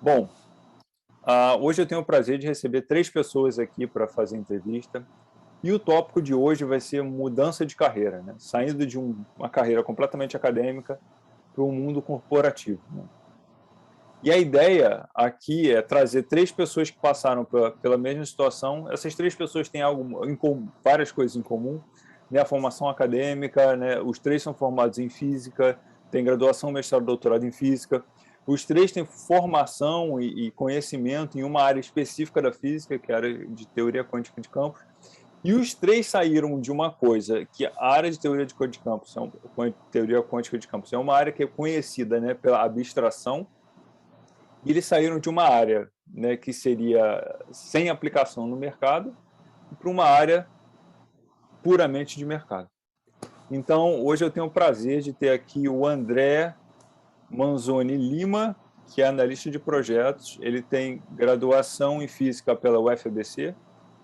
Bom, hoje eu tenho o prazer de receber 3 pessoas aqui para fazer entrevista, e o tópico de hoje vai ser mudança de carreira, né? Saindo de uma carreira completamente acadêmica para o mundo corporativo, né? E a ideia aqui é trazer 3 pessoas que passaram pela mesma situação. Essas 3 pessoas têm algo em comum, várias coisas em comum, né? A formação acadêmica, né? Os 3 são formados em física, têm graduação, mestrado, doutorado em física. Os 3 têm formação e conhecimento em uma área específica da física, que é a área de teoria quântica de campos. E os 3 saíram de uma coisa que a área de teoria de campos, teoria quântica de campos, é uma área que é conhecida, né, pela abstração. E eles saíram de uma área, né, que seria sem aplicação no mercado para uma área puramente de mercado. Então, hoje eu tenho o prazer de ter aqui o André Manzoni Lima, que é analista de projetos. Ele tem graduação em física pela UFABC,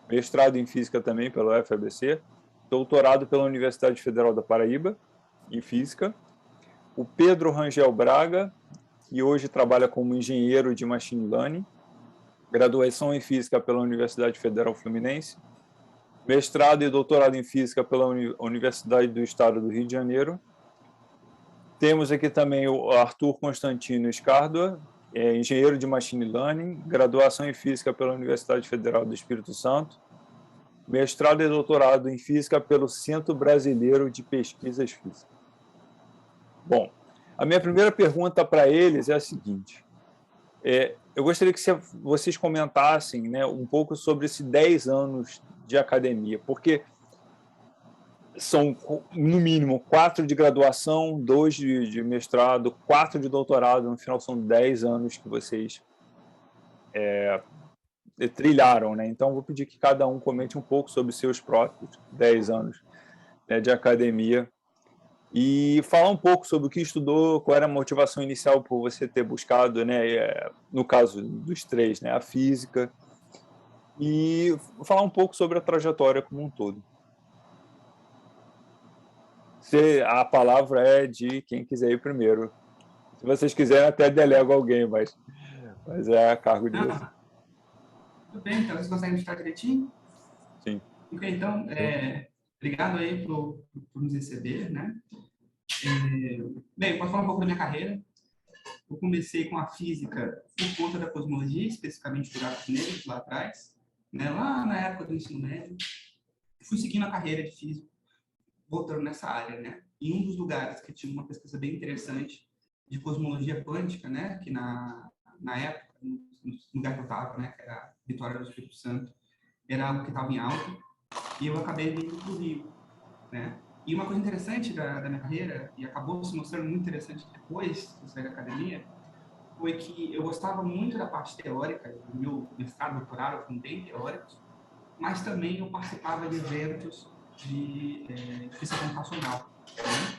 mestrado em física também pela UFABC, doutorado pela Universidade Federal da Paraíba em física. O Pedro Rangel Braga, que hoje trabalha como engenheiro de machine learning, graduação em física pela Universidade Federal Fluminense, mestrado e doutorado em física pela Universidade do Estado do Rio de Janeiro. Temos aqui também o Arthur Constantino Escárdua, engenheiro de machine learning, graduação em física pela Universidade Federal do Espírito Santo, mestrado e doutorado em física pelo Centro Brasileiro de Pesquisas Físicas. Bom, a minha primeira pergunta para eles é a seguinte: eu gostaria que vocês comentassem, né, um pouco sobre esses 10 anos de academia, porque são, no mínimo, 4 de graduação, 2 de mestrado, 4 de doutorado, no final são 10 anos que vocês trilharam, né? Então, vou pedir que cada um comente um pouco sobre seus próprios 10 anos, né, de academia e falar um pouco sobre o que estudou, qual era a motivação inicial por você ter buscado, né, no caso dos 3, né, a física, e falar um pouco sobre a trajetória como um todo. A palavra é de quem quiser ir primeiro. Se vocês quiserem, até delego alguém, mas é a cargo de vocês. Tudo bem, então vocês conseguem estar direitinho? Sim. Ok, então, obrigado aí por nos receber, né? Bem, eu posso falar um pouco da minha carreira. Eu comecei com a física por conta da cosmologia, especificamente por gatos negros lá atrás, né? Lá na época do ensino médio. Fui seguindo a carreira de físico, voltando nessa área, né? E um dos lugares que tinha uma pesquisa bem interessante de cosmologia quântica, né? Que na época, no lugar que eu estava, né? Que era Vitória do Espírito Santo, era algo que estava em alta, e eu acabei vindo para o Rio, né? E uma coisa interessante da minha carreira, e acabou se mostrando muito interessante depois que eu saí da academia, foi que eu gostava muito da parte teórica, o meu mestrado, doutorado foram bem teóricos, mas também eu participava de eventos de física computacional, né?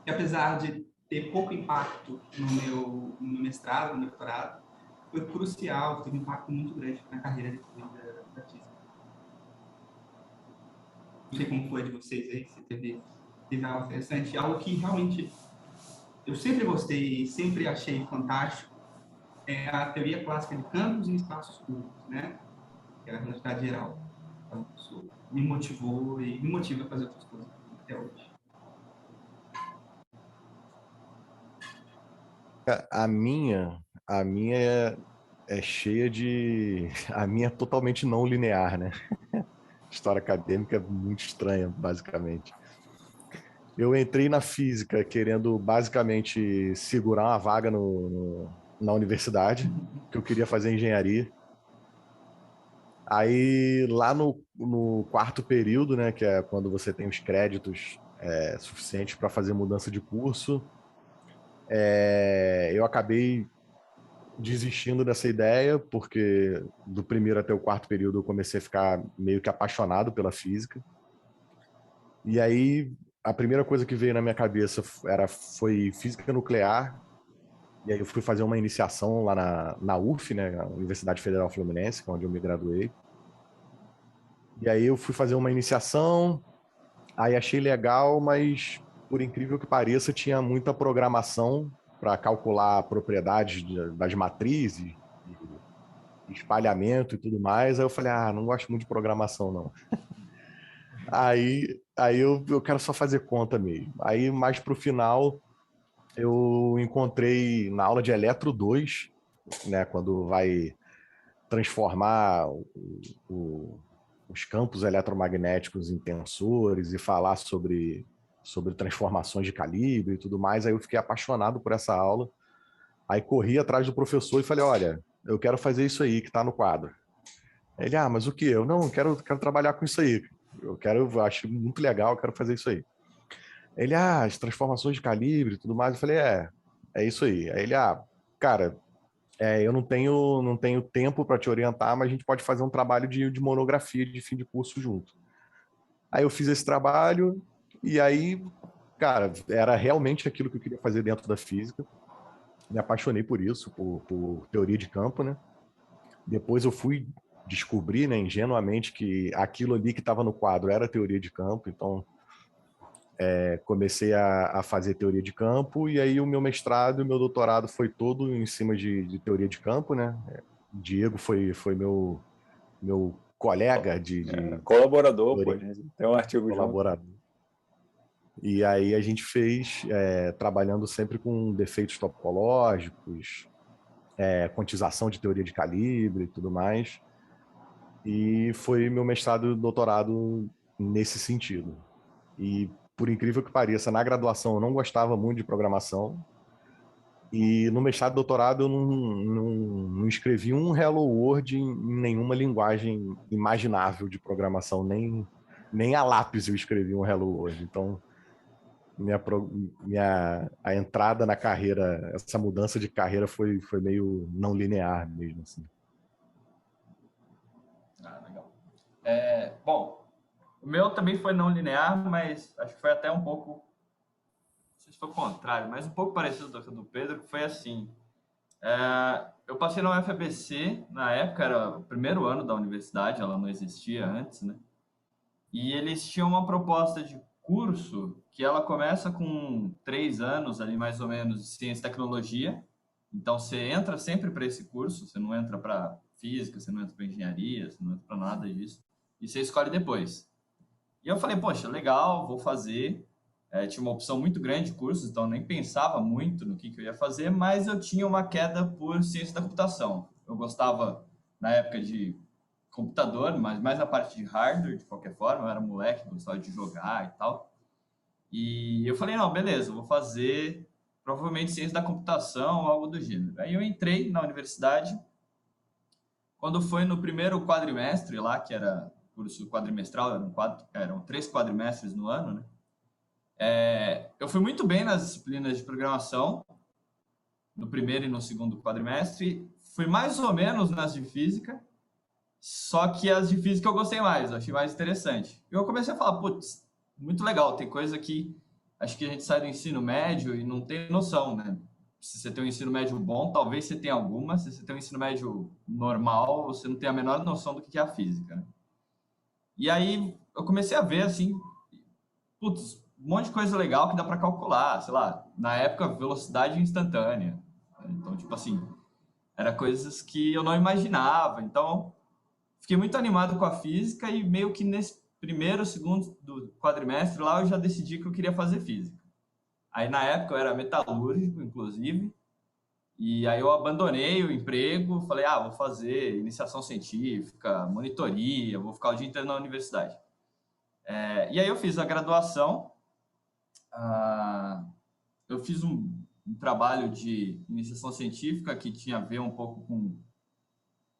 E apesar de ter pouco impacto no meu mestrado, no meu doutorado, foi crucial, teve um impacto muito grande na carreira depois da física. Não sei como foi de vocês aí, se teve algo interessante, algo que realmente eu sempre gostei, sempre achei fantástico, é a teoria clássica de campos em espaços curtos, né? Que é a relatividade geral. Então, isso me motivou e me motiva a fazer outras coisas até hoje. A minha é cheia de... A minha é totalmente não linear, né? História acadêmica é muito estranha, basicamente. Eu entrei na física querendo, basicamente, segurar uma vaga na universidade, que eu queria fazer engenharia. Aí, lá no quarto período, né, que é quando você tem os créditos suficientes para fazer mudança de curso, eu acabei desistindo dessa ideia, porque do primeiro até o quarto período eu comecei a ficar meio que apaixonado pela física. E aí, a primeira coisa que veio na minha cabeça foi física nuclear. E aí eu fui fazer uma iniciação lá na UF, né, a Universidade Federal Fluminense, que é onde eu me graduei. E aí eu fui fazer uma iniciação, aí achei legal, mas por incrível que pareça, tinha muita programação para calcular propriedades das matrizes, espalhamento e tudo mais. Aí eu falei, não gosto muito de programação, não. Aí eu quero só fazer conta mesmo. Aí, mais para o final, eu encontrei na aula de Eletro 2, né, quando vai transformar os campos eletromagnéticos em tensores e falar sobre transformações de calibre e tudo mais. Aí eu fiquei apaixonado por essa aula. Aí corri atrás do professor e falei, olha, eu quero fazer isso aí que está no quadro. Ele, mas o quê? Eu não, quero trabalhar com isso aí. Eu acho muito legal, eu quero fazer isso aí. Ele, as transformações de calibre e tudo mais. Eu falei, é isso aí. Aí ele, cara, eu não tenho tempo para te orientar, mas a gente pode fazer um trabalho de monografia de fim de curso junto. Aí eu fiz esse trabalho e aí, cara, era realmente aquilo que eu queria fazer dentro da física. Me apaixonei por isso, por teoria de campo, né? Depois eu fui descobrir, né, ingenuamente, que aquilo ali que estava no quadro era teoria de campo, então comecei a fazer teoria de campo, e aí o meu mestrado e o meu doutorado foi todo em cima de teoria de campo, né? Diego foi meu colega colaborador, pô, gente. Tem um artigo colaborador. Junto. E aí a gente fez, trabalhando sempre com defeitos topológicos, quantização de teoria de calibre e tudo mais. E foi meu mestrado e doutorado nesse sentido. E, por incrível que pareça, na graduação eu não gostava muito de programação. E no mestrado e doutorado eu não escrevi um Hello World em nenhuma linguagem imaginável de programação, nem a lápis eu escrevi um Hello World. Então, a entrada na carreira, essa mudança de carreira foi meio não linear mesmo, assim. Legal. Bom, o meu também foi não linear, mas acho que foi até um pouco, não sei se foi o contrário, mas um pouco parecido do Pedro, que foi assim. Eu passei na UFABC, na época era o primeiro ano da universidade, ela não existia antes, né? E eles tinham uma proposta de curso que ela começa com 3 anos ali, mais ou menos, de ciência e tecnologia. Então, você entra sempre para esse curso, você não entra para física, você não entra para engenharia, você não entra para nada disso. E você escolhe depois. E eu falei, poxa, legal, vou fazer. Tinha uma opção muito grande de cursos, então eu nem pensava muito no que eu ia fazer, mas eu tinha uma queda por ciência da computação. Eu gostava, na época, de computador, mas mais a parte de hardware, de qualquer forma. Eu era moleque, gostava de jogar e tal. E eu falei, não, beleza, vou fazer provavelmente ciência da computação ou algo do gênero. Aí eu entrei na universidade. Quando foi no primeiro quadrimestre lá, que era curso quadrimestral, eram 3 quadrimestres no ano, né? Eu fui muito bem nas disciplinas de programação, no primeiro e no segundo quadrimestre. Fui mais ou menos nas de física, só que as de física eu gostei mais, eu achei mais interessante. E eu comecei a falar, putz, muito legal, tem coisa que acho que a gente sai do ensino médio e não tem noção, né? Se você tem um ensino médio bom, talvez você tenha alguma. Se você tem um ensino médio normal, você não tem a menor noção do que é a física, né? E aí eu comecei a ver, assim, putz, um monte de coisa legal que dá para calcular, sei lá, na época, velocidade instantânea. Então, tipo assim, era coisas que eu não imaginava. Então, fiquei muito animado com a física e meio que nesse primeiro, segundo do quadrimestre lá, eu já decidi que eu queria fazer física. Aí, na época, eu era metalúrgico, inclusive, e aí eu abandonei o emprego, falei, vou fazer iniciação científica, monitoria, vou ficar o dia inteiro na universidade. E aí eu fiz a graduação, eu fiz um trabalho de iniciação científica que tinha a ver um pouco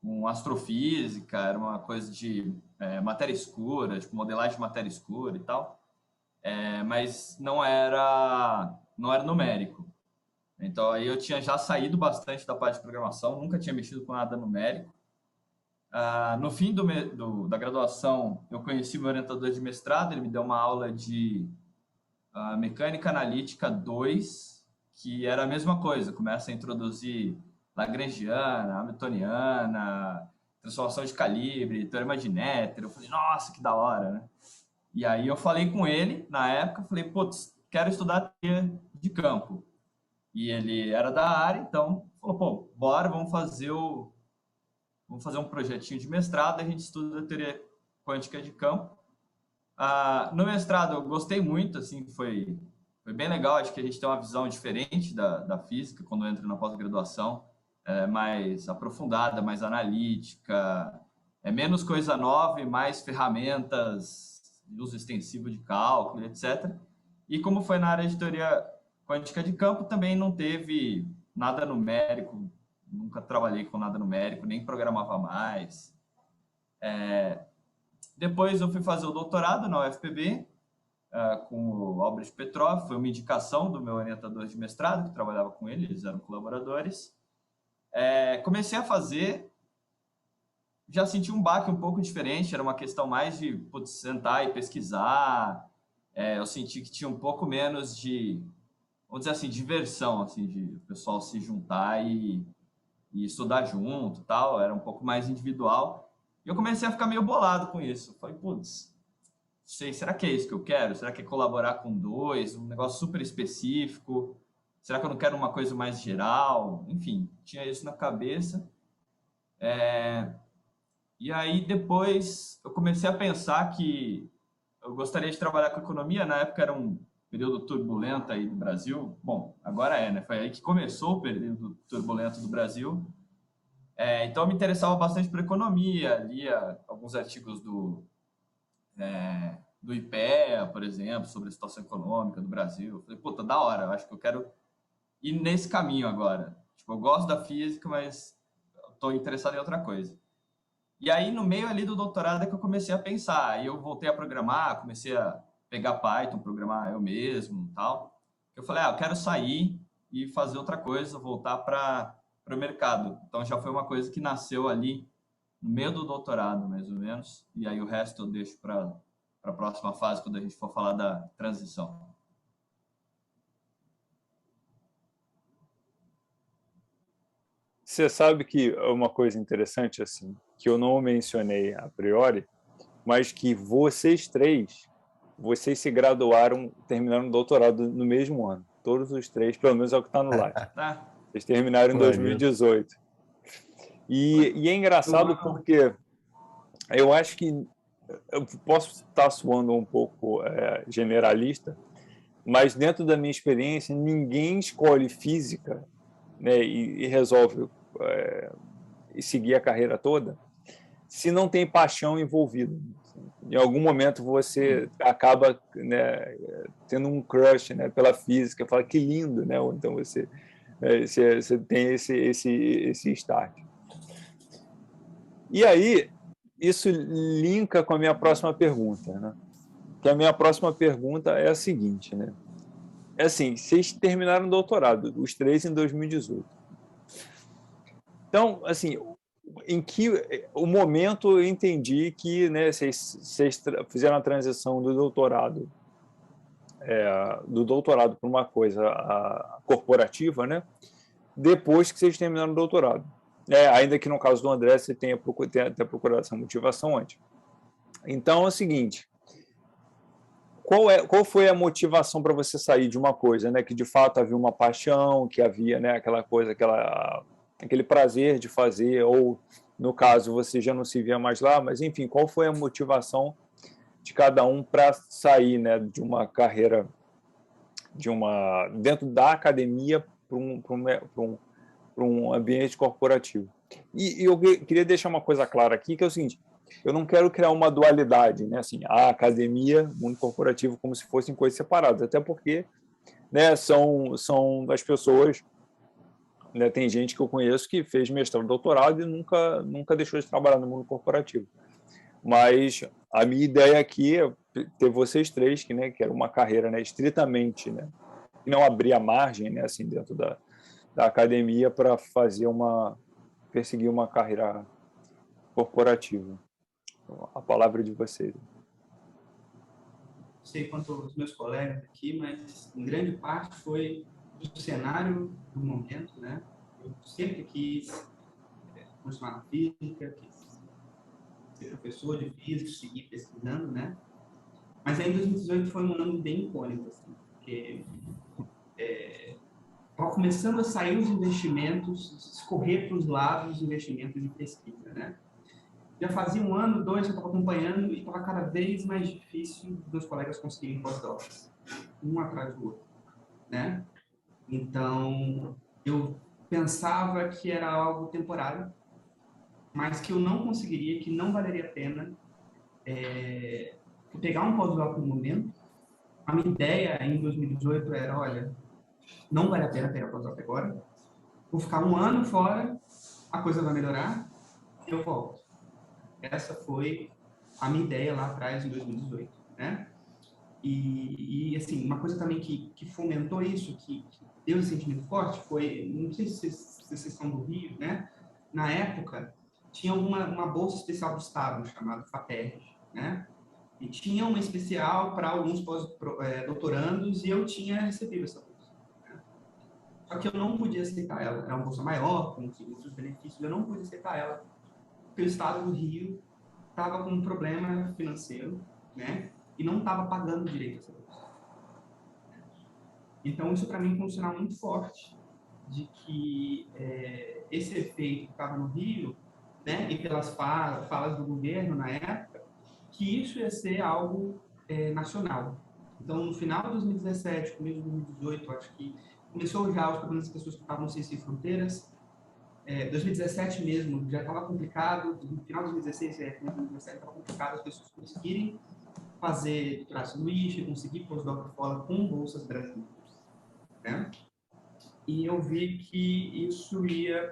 com astrofísica, era uma coisa de matéria escura, tipo modelagem de matéria escura e tal, mas não era numérico. Então aí eu tinha já saído bastante da parte de programação, nunca tinha mexido com nada numérico. No fim da graduação, eu conheci meu orientador de mestrado, ele me deu uma aula de Mecânica Analítica 2, que era a mesma coisa, começa a introduzir Lagrangiana, Hamiltoniana, transformação de calibre, teorema de Noether. Eu falei, nossa, que da hora, né? E aí eu falei com ele, na época, falei, putz, quero estudar teoria de campo. e ele era da área, então falou, pô, bora, vamos fazer um projetinho de mestrado, a gente estuda teoria quântica de campo. No mestrado eu gostei muito, assim, foi bem legal, acho que a gente tem uma visão diferente da física quando entra na pós-graduação, mais aprofundada, mais analítica, menos coisa nova e mais ferramentas de uso extensivo de cálculo, etc. E como foi na área de teoria quântica de campo, também não teve nada numérico, nunca trabalhei com nada numérico, nem programava mais. Depois eu fui fazer o doutorado na UFPB, com o Albrecht Petrov, foi uma indicação do meu orientador de mestrado, que trabalhava com ele, eles eram colaboradores. Comecei a fazer, já senti um baque um pouco diferente, era uma questão mais de sentar e pesquisar, eu senti que tinha um pouco menos de, vamos dizer assim, diversão, assim, de o pessoal se juntar e estudar junto, tal, era um pouco mais individual. E eu comecei a ficar meio bolado com isso. Falei, putz, sei, será que é isso que eu quero? Será que é colaborar com dois, um negócio super específico? Será que eu não quero uma coisa mais geral? Enfim, tinha isso na cabeça. E aí depois eu comecei a pensar que eu gostaria de trabalhar com economia. Na época era um período turbulento aí do Brasil. Bom, agora né? Foi aí que começou o período turbulento do Brasil. Então eu me interessava bastante por economia, lia alguns artigos do IPEA, por exemplo, sobre a situação econômica do Brasil. Falei, puta, da hora, eu acho que eu quero ir nesse caminho agora. Tipo, eu gosto da física, mas estou interessado em outra coisa. E aí, no meio ali do doutorado, é que eu comecei a pensar. Aí eu voltei a programar, comecei a pegar Python, programar eu mesmo e tal. Eu falei, eu quero sair e fazer outra coisa, voltar para o mercado. Então, já foi uma coisa que nasceu ali no meio do doutorado, mais ou menos. E aí o resto eu deixo para a próxima fase, quando a gente for falar da transição. Você sabe que é uma coisa interessante, assim, que eu não mencionei a priori, mas que vocês três, vocês se graduaram, terminaram o doutorado no mesmo ano. Todos os três, pelo menos é o que está no Lattes. Vocês terminaram em 2018. E é engraçado porque eu acho que eu posso estar soando um pouco generalista, mas dentro da minha experiência, ninguém escolhe física, né, e resolve e seguir a carreira toda se não tem paixão envolvida. Em algum momento você acaba, né, tendo um crush, né, pela física, fala que lindo, né? Ou então você tem esse start. E aí isso linka com a minha próxima pergunta, né? Que a minha próxima pergunta é a seguinte, né? É assim, vocês terminaram o doutorado, os três em 2018. Então, assim, em que o momento eu entendi que, né, vocês fizeram a transição do doutorado para uma coisa corporativa, né? Depois que vocês terminaram o doutorado. Ainda que no caso do André você tenha procurado essa motivação antes. Então é o seguinte, qual foi a motivação para você sair de uma coisa, né, que de fato havia uma paixão, que havia, né, aquela coisa, aquele prazer de fazer, ou no caso você já não se via mais lá, mas enfim, qual foi a motivação de cada um para sair, né, de uma carreira dentro da academia para um ambiente corporativo? E eu queria deixar uma coisa clara aqui, que é o seguinte: eu não quero criar uma dualidade, né, assim, a academia, mundo corporativo, como se fossem coisas separadas, até porque, né, são das pessoas, né, tem gente que eu conheço que fez mestrado, doutorado e nunca deixou de trabalhar no mundo corporativo. Mas a minha ideia aqui é ter vocês três, que era uma carreira, né, estritamente, né, que não abria margem, né, assim, dentro da academia para perseguir uma carreira corporativa. A palavra de vocês. Não sei quanto os meus colegas aqui, mas em grande parte foi do cenário do momento, né? Eu sempre quis continuar na física, quis ser professor de física, seguir pesquisando, né? Mas aí 2018 foi um ano bem icônico, assim, porque começando a sair os investimentos, escorrer para os lados os investimentos de pesquisa, né? Já fazia 1 ano, 2, que eu estava acompanhando e estava cada vez mais difícil dos meus colegas conseguirem pós-docs, um atrás do outro, né? Então, eu pensava que era algo temporário, mas que eu não conseguiria, que não valeria a pena pegar um pós-doc no momento. A minha ideia em 2018 era, olha, não vale a pena pegar pós-doc agora, vou ficar 1 ano fora, a coisa vai melhorar e eu volto. Essa foi a minha ideia lá atrás, em 2018, né? E assim, uma coisa também que fomentou isso, que deu esse sentimento forte, foi, não sei se vocês são do Rio, né? Na época, tinha uma bolsa especial do Estado, chamada FAPERJ, né? E tinha uma especial para alguns doutorandos e eu tinha recebido essa bolsa, né? Só que eu não podia aceitar ela. Era uma bolsa maior, com outros benefícios, eu não pude aceitar ela, porque o Estado do Rio estava com um problema financeiro, né? E não estava pagando direito essa bolsa. Então, isso para mim foi um sinal muito forte de que esse efeito que estava no Rio, né? E pelas falas do governo na época, que isso ia ser algo nacional. Então, no final de 2017, começo de 2018, acho que começou já os problemas das pessoas que estavam sem fronteiras. 2017 mesmo já estava complicado, no final de 2016, começo de 2017 estava complicado as pessoas conseguirem fazer doutorado de sanduíche, conseguir pós-doc fora com bolsas brasileiras, né? E eu vi que isso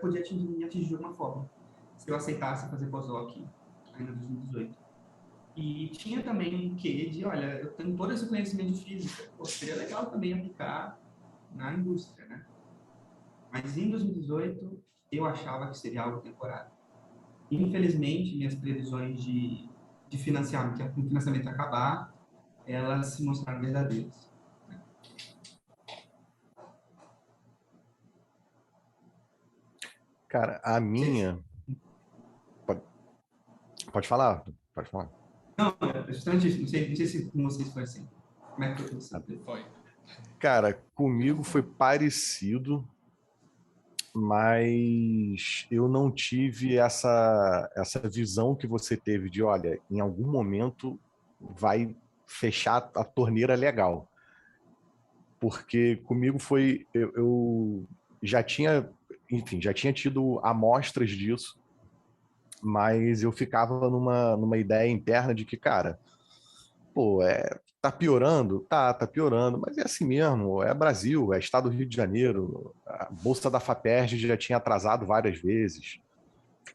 podia me atingir de alguma forma, se eu aceitasse fazer pós-doc ainda em 2018. E tinha também um quê de, olha, eu tenho todo esse conhecimento de física, seria legal também aplicar na indústria, né? Mas em 2018, eu achava que seria algo temporário. Infelizmente, minhas previsões de financiamento, que o financiamento acabar, elas se mostraram verdadeiras. Cara, a minha... Pode falar, pode falar. Não, justamente isso. Não sei se com vocês foi assim. Como é que foi com você? Foi. Cara, comigo foi parecido, mas eu não tive essa visão que você teve de, olha, em algum momento vai fechar a torneira legal. Porque comigo foi, eu já tinha, enfim, já tinha tido amostras disso, mas eu ficava numa ideia interna de que, cara, pô, tá piorando? Tá piorando, mas é assim mesmo, é Brasil, é estado do Rio de Janeiro, a bolsa da FAPERJ já tinha atrasado várias vezes,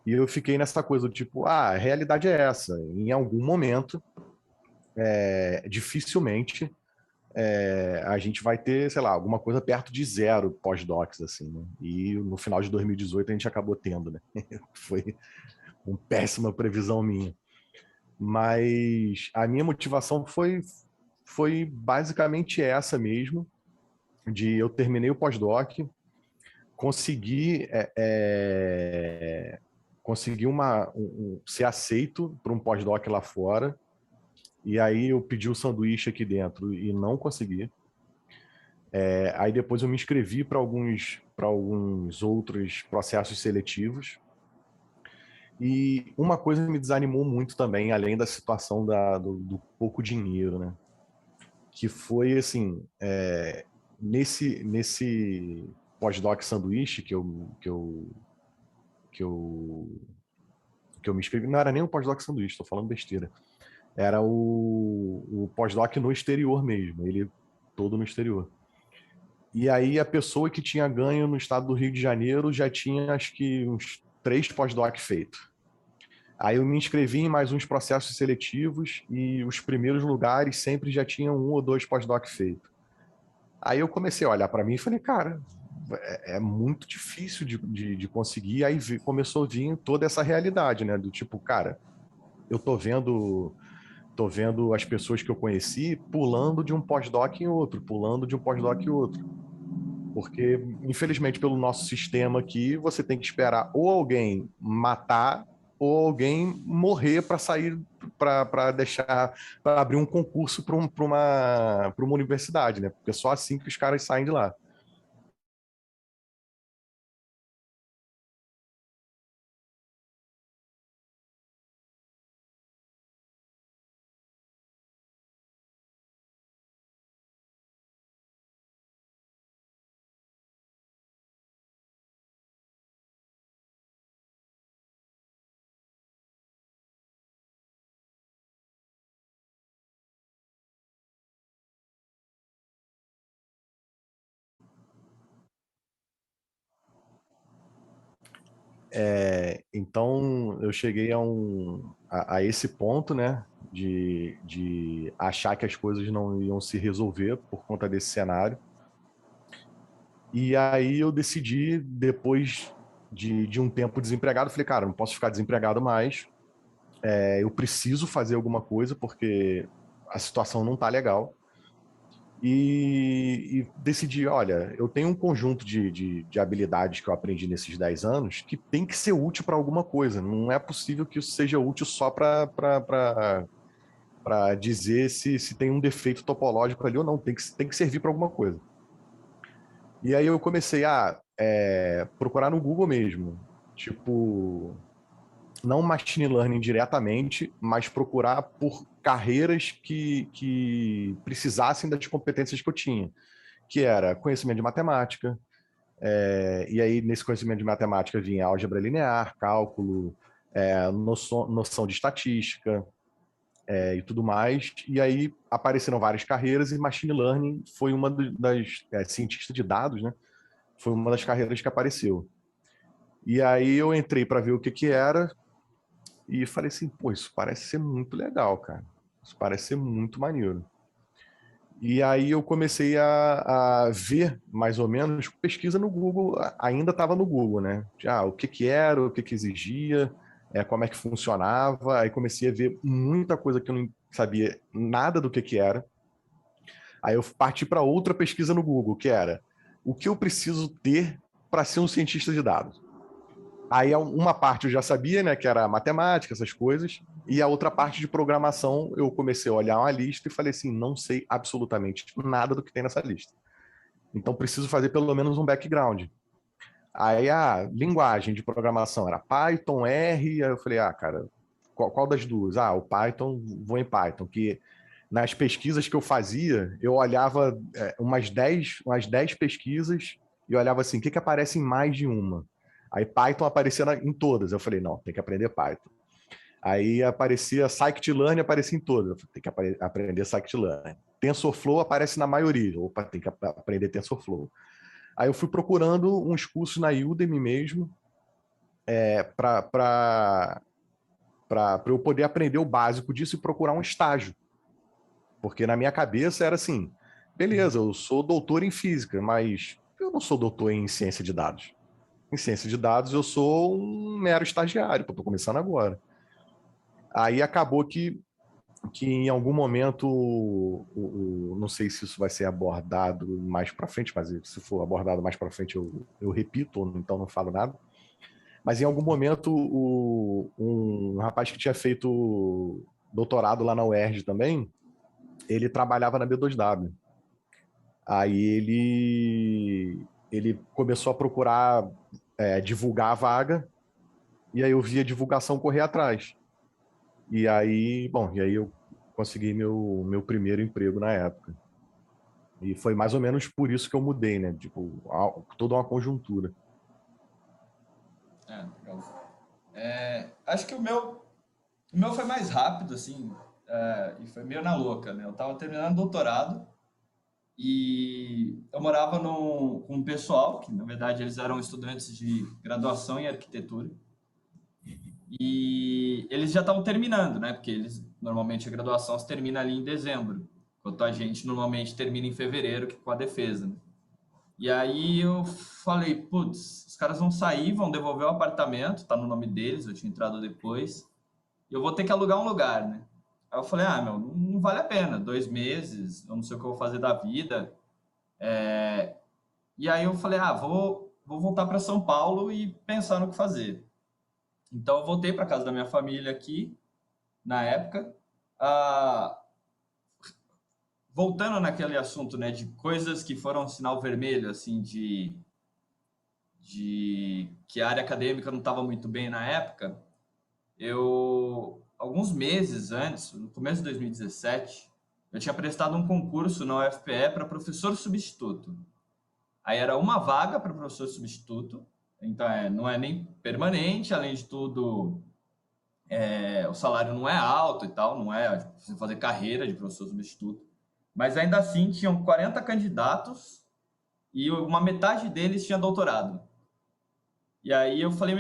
e eu fiquei nessa coisa do tipo, a realidade é essa, em algum momento, dificilmente, a gente vai ter, sei lá, alguma coisa perto de zero pós-docs, assim, né? E no final de 2018 a gente acabou tendo, né? Foi uma péssima previsão minha. Mas a minha motivação foi basicamente essa mesmo, de eu terminei o pós-doc, consegui ser aceito para um pós-doc lá fora, e aí eu pedi o sanduíche aqui dentro e não consegui. Aí depois eu me inscrevi para alguns outros processos seletivos, e uma coisa me desanimou muito também, além da situação do pouco dinheiro, né? Que foi assim, nesse pós-doc sanduíche que eu me inscrevi, não era nem um pós-doc sanduíche, estou falando besteira. Era o pós-doc no exterior mesmo, ele todo no exterior. E aí a pessoa que tinha ganho no estado do Rio de Janeiro já tinha, acho que, uns 3 pós-doc feitos. Aí eu me inscrevi em mais uns processos seletivos e os primeiros lugares sempre já tinham 1 ou 2 pós-doc feitos. Aí eu comecei a olhar para mim e falei, cara, é muito difícil de conseguir. Aí começou a vir toda essa realidade, né? Do tipo, cara, eu tô vendo as pessoas que eu conheci pulando de um pós-doc em outro, pulando de um pós-doc em outro. Porque, infelizmente, pelo nosso sistema aqui, você tem que esperar ou alguém matar ou alguém morrer para sair, para abrir um concurso para uma universidade, né? Porque é só assim que os caras saem de lá. Então, eu cheguei a esse ponto, né, de achar que as coisas não iam se resolver por conta desse cenário. E aí eu decidi, depois de um tempo desempregado, falei, cara, não posso ficar desempregado mais, eu preciso fazer alguma coisa, porque a situação não tá legal. E decidi, olha, eu tenho um conjunto de habilidades que eu aprendi nesses 10 anos que tem que ser útil para alguma coisa. Não é possível que isso seja útil só para dizer se tem um defeito topológico ali ou não. Tem que servir para alguma coisa. E aí eu comecei a procurar no Google mesmo. Tipo, não machine learning diretamente, mas procurar por carreiras que precisassem das competências que eu tinha, que era conhecimento de matemática, e aí nesse conhecimento de matemática vinha álgebra linear, cálculo, noção de estatística e tudo mais, e aí apareceram várias carreiras e machine learning foi uma das cientista de dados, né? Foi uma das carreiras que apareceu. E aí eu entrei para ver o que era, e falei assim, pô, isso parece ser muito legal, cara. Isso parece ser muito maneiro. E aí eu comecei a ver, mais ou menos, pesquisa no Google, ainda estava no Google, né? O que era, o que exigia, como é que funcionava. Aí comecei a ver muita coisa que eu não sabia nada do que era. Aí eu parti para outra pesquisa no Google, que era o que eu preciso ter para ser um cientista de dados. Aí uma parte eu já sabia, né, que era matemática, essas coisas, e a outra parte de programação eu comecei a olhar uma lista e falei assim, não sei absolutamente nada do que tem nessa lista. Então preciso fazer pelo menos um background. Aí a linguagem de programação era Python, R, aí eu falei, cara, qual das duas? O Python, vou em Python, que nas pesquisas que eu fazia, eu olhava umas 10 pesquisas e olhava assim, o que aparece em mais de uma? Aí Python aparecia em todas. Eu falei, não, tem que aprender Python. Aí aparecia Scikit-learn, aparecia em todas. Eu falei, tem que aprender Scikit-learn. TensorFlow aparece na maioria. Opa, tem que aprender TensorFlow. Aí eu fui procurando uns cursos na Udemy mesmo, para eu poder aprender o básico disso e procurar um estágio. Porque na minha cabeça era assim, beleza, eu sou doutor em física, mas eu não sou doutor em ciência de dados. Em ciência de dados eu sou um mero estagiário, estou começando agora. Aí acabou que em algum momento, não sei se isso vai ser abordado mais para frente, mas se for abordado mais para frente eu repito, ou então não falo nada. Mas em algum momento, um rapaz que tinha feito doutorado lá na UERJ também, ele trabalhava na B2W. Aí ele começou a procurar divulgar a vaga, e aí eu vi a divulgação correr atrás. E aí eu consegui meu primeiro emprego na época. E foi mais ou menos por isso que eu mudei, né? Tipo, toda uma conjuntura. Legal. Acho que o meu foi mais rápido, assim, e foi meio na louca, né? Eu tava terminando doutorado e eu morava com um pessoal, que na verdade eles eram estudantes de graduação em arquitetura, e eles já estavam terminando, né? Porque normalmente a graduação se termina ali em dezembro, enquanto a gente normalmente termina em fevereiro, que é com a defesa, né? E aí eu falei, putz, os caras vão sair, vão devolver o apartamento, tá no nome deles, eu tinha entrado depois, e eu vou ter que alugar um lugar, né? Aí eu falei, não vale a pena, 2 meses, eu não sei o que eu vou fazer da vida. E aí eu falei, vou voltar para São Paulo e pensar no que fazer. Então eu voltei para casa da minha família aqui, na época, voltando naquele assunto, né, de coisas que foram sinal vermelho, assim, de que a área acadêmica não estava muito bem na época, alguns meses antes, no começo de 2017, eu tinha prestado um concurso na UFPE para professor substituto. Aí era uma vaga para professor substituto, então não é nem permanente, além de tudo, o salário não é alto e tal, não é precisa fazer carreira de professor substituto. Mas ainda assim, tinham 40 candidatos e uma metade deles tinha doutorado. E aí eu falei,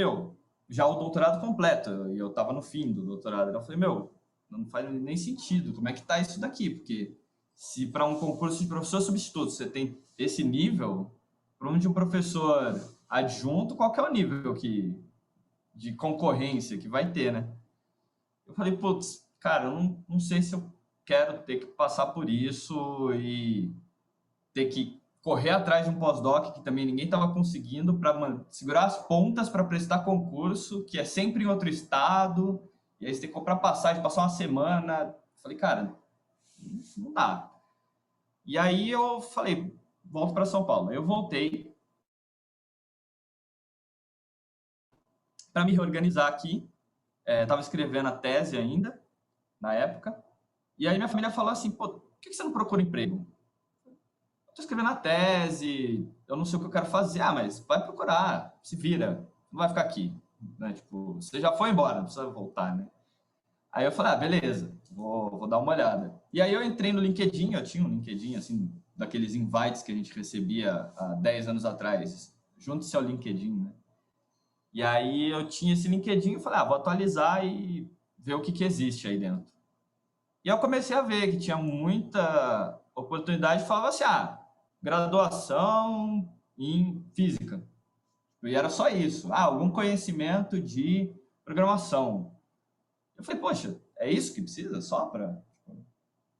já o doutorado completo, e eu estava no fim do doutorado. Eu falei, meu, não faz nem sentido, como é que tá isso daqui? Porque se para um concurso de professor substituto você tem esse nível, para um de um professor adjunto, qual que é o nível de concorrência que vai ter, né? Eu falei, putz, cara, eu não sei se eu quero ter que passar por isso e ter que correr atrás de um pós-doc que também ninguém estava conseguindo para segurar as pontas para prestar concurso, que é sempre em outro estado, e aí você tem que comprar passagem, passar uma semana. Falei, cara, não dá. E aí eu falei, volto para São Paulo. Eu voltei para me reorganizar aqui. Estava escrevendo a tese ainda, na época. E aí minha família falou assim, pô, por que você não procura emprego? Estou escrevendo a tese, eu não sei o que eu quero fazer. Ah, mas vai procurar, se vira, não vai ficar aqui. Né? Tipo, você já foi embora, não precisa voltar, né? Aí eu falei, ah, beleza, vou dar uma olhada. E aí eu entrei no LinkedIn, eu tinha um LinkedIn, assim, daqueles invites que a gente recebia há 10 anos atrás. Junte-se ao LinkedIn, né? E aí eu tinha esse LinkedIn e falei, ah, vou atualizar e ver o que existe aí dentro. E eu comecei a ver que tinha muita oportunidade, falava assim, ah, graduação em física. E era só isso. Ah, algum conhecimento de programação. Eu falei, poxa, é isso que precisa só para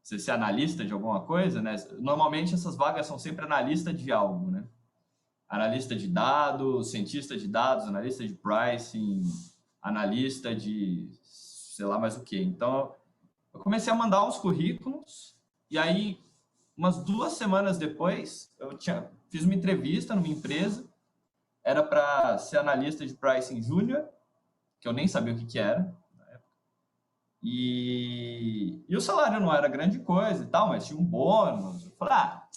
você ser analista de alguma coisa, né? Normalmente essas vagas são sempre analista de algo, né? Analista de dados, cientista de dados, analista de pricing, analista de sei lá mais o quê. Então, eu comecei a mandar uns currículos e aí, umas 2 semanas depois, fiz uma entrevista numa empresa, era para ser analista de pricing júnior, que eu nem sabia o que era. E o salário não era grande coisa e tal, mas tinha um bônus. Eu falei, ah,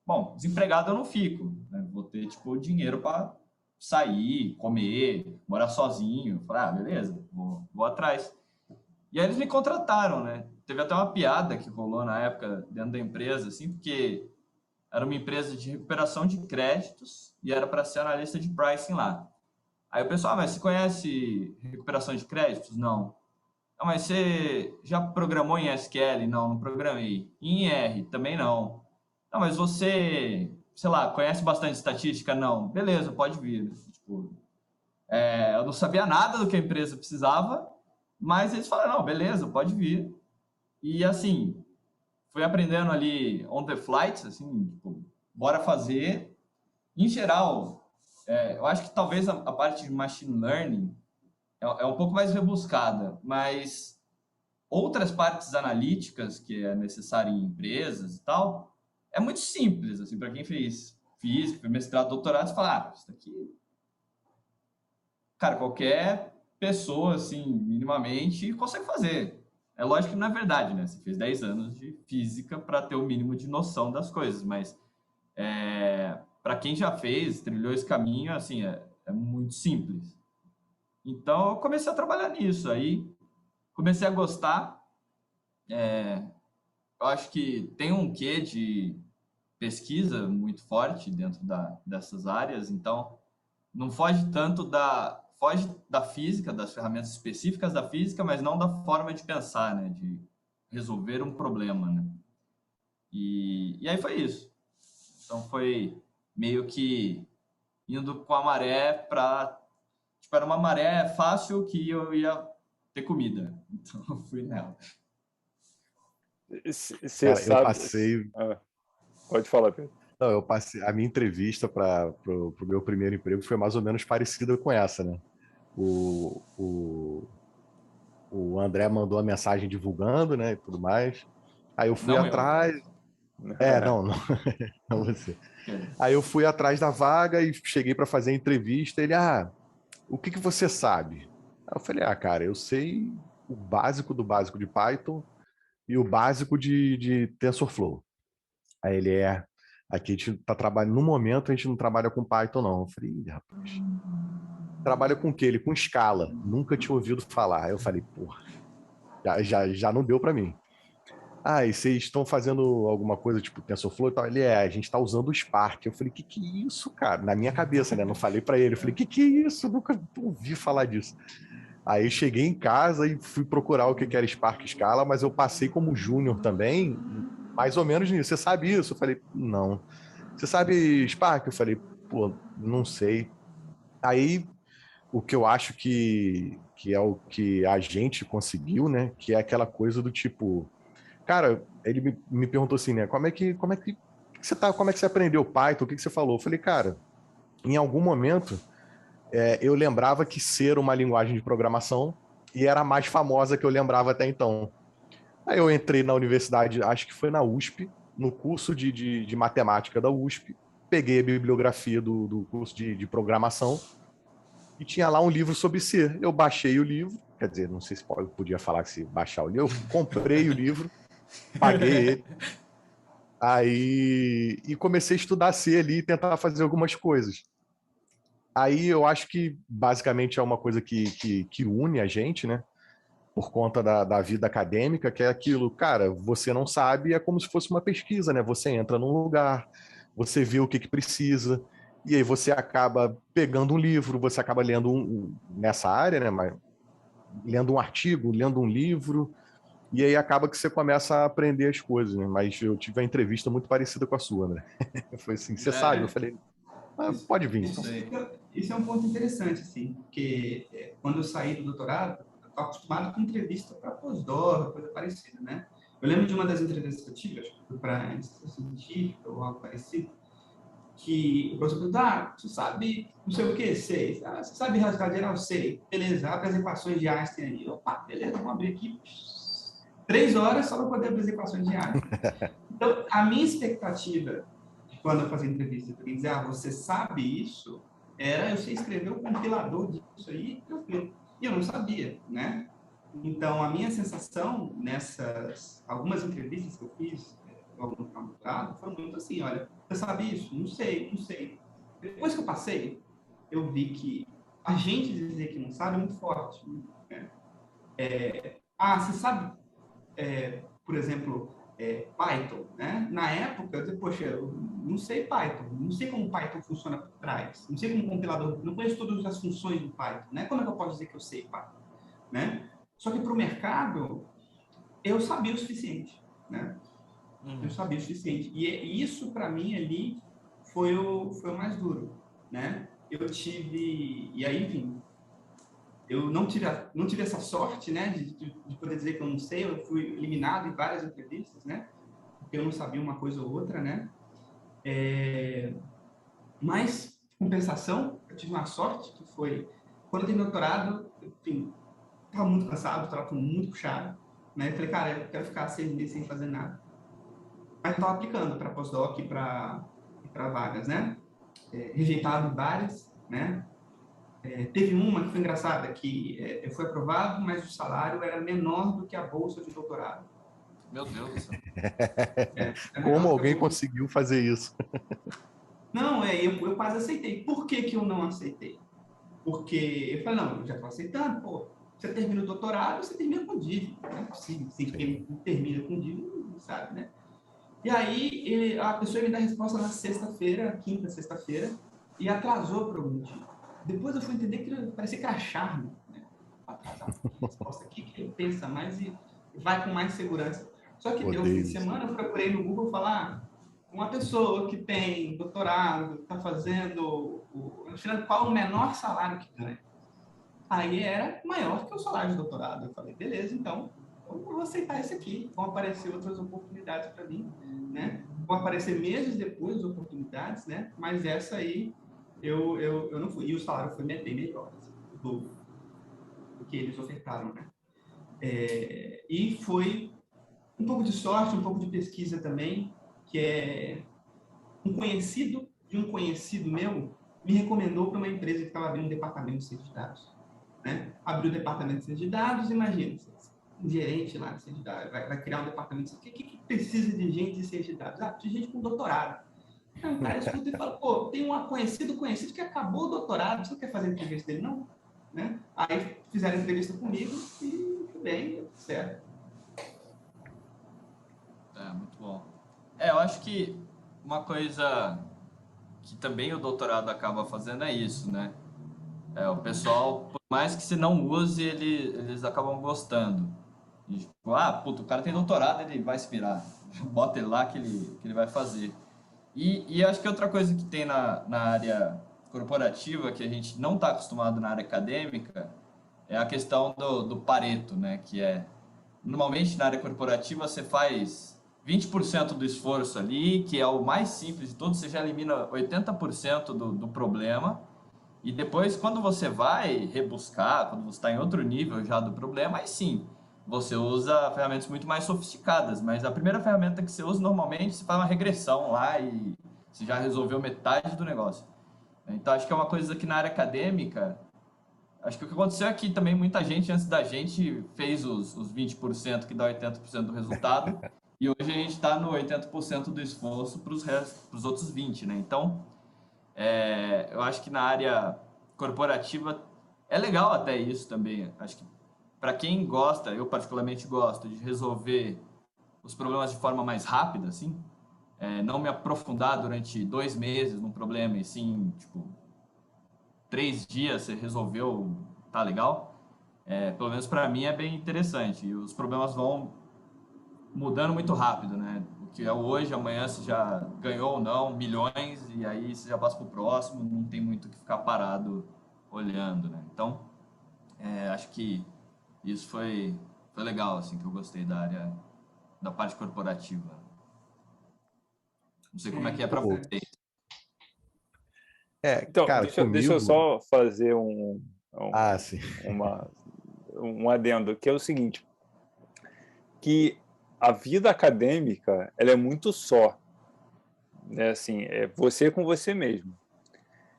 bom, desempregado eu não fico, né? Vou ter, tipo, dinheiro para sair, comer, morar sozinho. Eu falei, ah, beleza, vou atrás. E aí eles me contrataram, né? Teve até uma piada que rolou na época dentro da empresa, assim, porque era uma empresa de recuperação de créditos e era para ser analista de pricing lá. Aí o pessoal, mas você conhece recuperação de créditos? Não. Ah, mas você já programou em SQL? Não, não programei. Em R? Também não. Não, mas você, sei lá, conhece bastante estatística? Não. Beleza, pode vir. Tipo, eu não sabia nada do que a empresa precisava, mas eles falaram, não, beleza, pode vir. E assim, fui aprendendo ali on the flight, assim, tipo, bora fazer. Em geral, eu acho que talvez a parte de machine learning é um pouco mais rebuscada, mas outras partes analíticas que é necessário em empresas e tal, é muito simples, assim, para quem fez física, mestrado, doutorado, você fala, ah, isso daqui, cara, qualquer pessoa, assim, minimamente, consegue fazer. É lógico que não é verdade, né? Você fez 10 anos de física para ter o mínimo de noção das coisas, mas para quem já fez, trilhou esse caminho, assim, é muito simples. Então, eu comecei a trabalhar nisso. Aí, comecei a gostar. Eu acho que tem um quê de pesquisa muito forte dentro dessas áreas. Então, não foge tanto foge da física, das ferramentas específicas da física, mas não da forma de pensar, né? De resolver um problema, né? E aí foi isso. Então, foi meio que indo com a maré para... Tipo, era uma maré fácil que eu ia ter comida. Então, eu fui nela. Você sabe... Eu passei... Pode falar, Pedro. Não, eu passei... A minha entrevista para o meu primeiro emprego foi mais ou menos parecida com essa, né? O André mandou a mensagem divulgando, né, e tudo mais. Aí eu fui atrás... Não você. Aí eu fui atrás da vaga e cheguei para fazer a entrevista. Ele, o que você sabe? Aí eu falei, cara, eu sei o básico do básico de Python e o básico de TensorFlow. Aí ele, aqui a gente tá trabalhando, no momento a gente não trabalha com Python não. Eu falei, rapaz, trabalha com o quê? Ele, com Scala. Nunca tinha ouvido falar. Aí eu falei, porra, já não deu para mim. ah, e vocês estão fazendo alguma coisa tipo TensorFlow e tal? Ele, a gente tá usando o Spark. Eu falei, que é isso, cara? Na minha cabeça, né? Não falei para ele. Eu falei, que é isso? Eu nunca ouvi falar disso. Aí eu cheguei em casa e fui procurar o que era Spark Scala, mas eu passei como júnior também, mais ou menos nisso. Você sabe isso? Eu falei, não. Você sabe Spark? Eu falei, pô, não sei. Aí o que eu acho que é o que a gente conseguiu, né? Que é aquela coisa do tipo, cara, ele me perguntou assim, né? Como é que você aprendeu Python? O que você falou? Eu falei, cara, em algum momento eu lembrava que C era uma linguagem de programação e era a mais famosa que eu lembrava até então. Aí eu entrei na universidade, acho que foi na USP, no curso de matemática da USP, peguei a bibliografia do curso de programação e tinha lá um livro sobre C. Eu baixei o livro, quer dizer, não sei se podia falar que se baixar o livro, eu comprei o livro, paguei ele, aí e comecei a estudar C ali e tentar fazer algumas coisas. Aí eu acho que basicamente é uma coisa que une a gente, né? Por conta da vida acadêmica, que é aquilo, cara, você não sabe, é como se fosse uma pesquisa, né? Você entra num lugar, você vê o que precisa, e aí você acaba pegando um livro, você acaba lendo nessa área, né? Mas, lendo um artigo, lendo um livro, e aí acaba que você começa a aprender as coisas, né? Mas eu tive uma entrevista muito parecida com a sua, né? Foi assim, você sabe? Eu falei, pode vir. Isso, isso é um ponto interessante, assim, porque quando eu saí do doutorado, eu estava acostumado com entrevista para pós-doc, coisa parecida, né? Eu lembro de uma das entrevistas que eu tive, acho que foi para iniciação científica ou algo parecido, que o professor perguntou, você sabe não sei o que? Sei. Você sabe resultado geral? Sei. Beleza, abre as equações de Einstein aí. Opa, beleza, vamos abrir aqui. 3 horas só para poder abrir as equações de Einstein. Então, a minha expectativa de quando eu fazia entrevista, para dizer, você sabe isso? Era eu sei escrever o compilador disso aí, tranquilo. E eu não sabia, né? Então, a minha sensação nessas algumas entrevistas que eu fiz no doutorado foram muito assim, olha, você sabe isso? Não sei, não sei. Depois que eu passei, eu vi que a gente dizer que não sabe é muito forte. Né? Você sabe, por exemplo, Python, né? Na época, eu disse, poxa, eu não sei Python, não sei como Python funciona por trás, não sei como compilador, não conheço todas as funções do Python, né? Como é que eu posso dizer que eu sei Python, né? Só que para o mercado, eu sabia o suficiente, né? Eu sabia o suficiente. E isso, para mim, ali, foi o mais duro, né? Eu tive... E aí, enfim, eu não tive essa sorte, né? De poder dizer que eu não sei. Eu fui eliminado em várias entrevistas, né? Porque eu não sabia uma coisa ou outra, né? Mas, compensação, eu tive uma sorte que foi... Quando eu tenho doutorado, enfim, estava muito cansado, estava muito puxado, né? Eu falei, cara, eu quero ficar 6 meses sem fazer nada. Mas estava aplicando para pós-doc e para vagas, né? Rejeitado várias, né? Teve uma que foi engraçada, que eu fui aprovado, mas o salário era menor do que a bolsa de doutorado. Meu Deus do céu. Como alguém conseguiu fazer isso? Não, eu quase aceitei. Por que eu não aceitei? Porque eu falei, não, eu já estou aceitando, pô. Você termina o doutorado, você termina com dívida. Não é possível. Quem termina com dívida, não sabe, né? E aí, a pessoa me dá a resposta na sexta-feira, quinta, sexta-feira, e atrasou por algum motivo. Depois eu fui entender que parecia que era charme, né? Atrasar a resposta aqui, que ele pensa mais e vai com mais segurança. Só que deu um fim de semana, eu procurei no Google falar uma pessoa que tem doutorado, está fazendo, qual o menor salário que ganha? Aí era maior que o salário de doutorado. Eu falei, beleza, então eu vou aceitar esse aqui. Vão aparecer outras oportunidades para mim, né? Vão aparecer meses depois as oportunidades, né? Mas essa aí eu não fui. E o salário foi bem melhor, assim, do que eles ofertaram, né? E foi um pouco de sorte, um pouco de pesquisa também, que é um conhecido de um conhecido meu me recomendou para uma empresa que estava abrindo um departamento de ciência de dados. Né? Abriu o departamento de ciência de dados, imagina, um gerente lá de ciência de dados, vai criar um departamento de ciência. O que precisa de gente de ciência de dados? Precisa de gente com doutorado. Então, o cara escuta e fala, pô, tem um conhecido que acabou o doutorado, você não quer fazer a entrevista dele, não? Né? Aí fizeram a entrevista comigo e tudo bem, certo. Muito bom. Eu acho que uma coisa que também o doutorado acaba fazendo é isso, né? O pessoal, por mais que se não use, eles acabam gostando. E, tipo, puta, o cara tem doutorado, ele vai se virar. Bota ele lá que ele vai fazer. E acho que outra coisa que tem na área corporativa, que a gente não está acostumado na área acadêmica, é a questão do Pareto, né? Que normalmente na área corporativa você faz 20% do esforço ali, que é o mais simples de todos, você já elimina 80% do problema. E depois, quando você vai rebuscar, quando você está em outro nível já do problema, aí sim, você usa ferramentas muito mais sofisticadas. Mas a primeira ferramenta que você usa, normalmente, você faz uma regressão lá e você já resolveu metade do negócio. Então, acho que é uma coisa que na área acadêmica, acho que o que aconteceu aqui também, muita gente antes da gente fez os 20% que dá 80% do resultado, e hoje a gente está no 80% do esforço para os outros 20%, né? Então, eu acho que na área corporativa é legal até isso também. Acho que para quem gosta, eu particularmente gosto de resolver os problemas de forma mais rápida, assim, não me aprofundar durante 2 meses num problema e sim, tipo, 3 dias você resolveu, tá legal. Pelo menos para mim é bem interessante. E os problemas vão mudando muito rápido, né? O que é hoje, amanhã você já ganhou ou não milhões e aí você já passa pro próximo, não tem muito o que ficar parado olhando, né? Então, acho que isso foi legal, assim, que eu gostei da área, da parte corporativa. Não sei como é que é para Pô, vocês. Então, cara, deixa eu comigo... só fazer Sim. um adendo, que é o seguinte, que a vida acadêmica, ela é muito só, né? Assim, é você com você mesmo.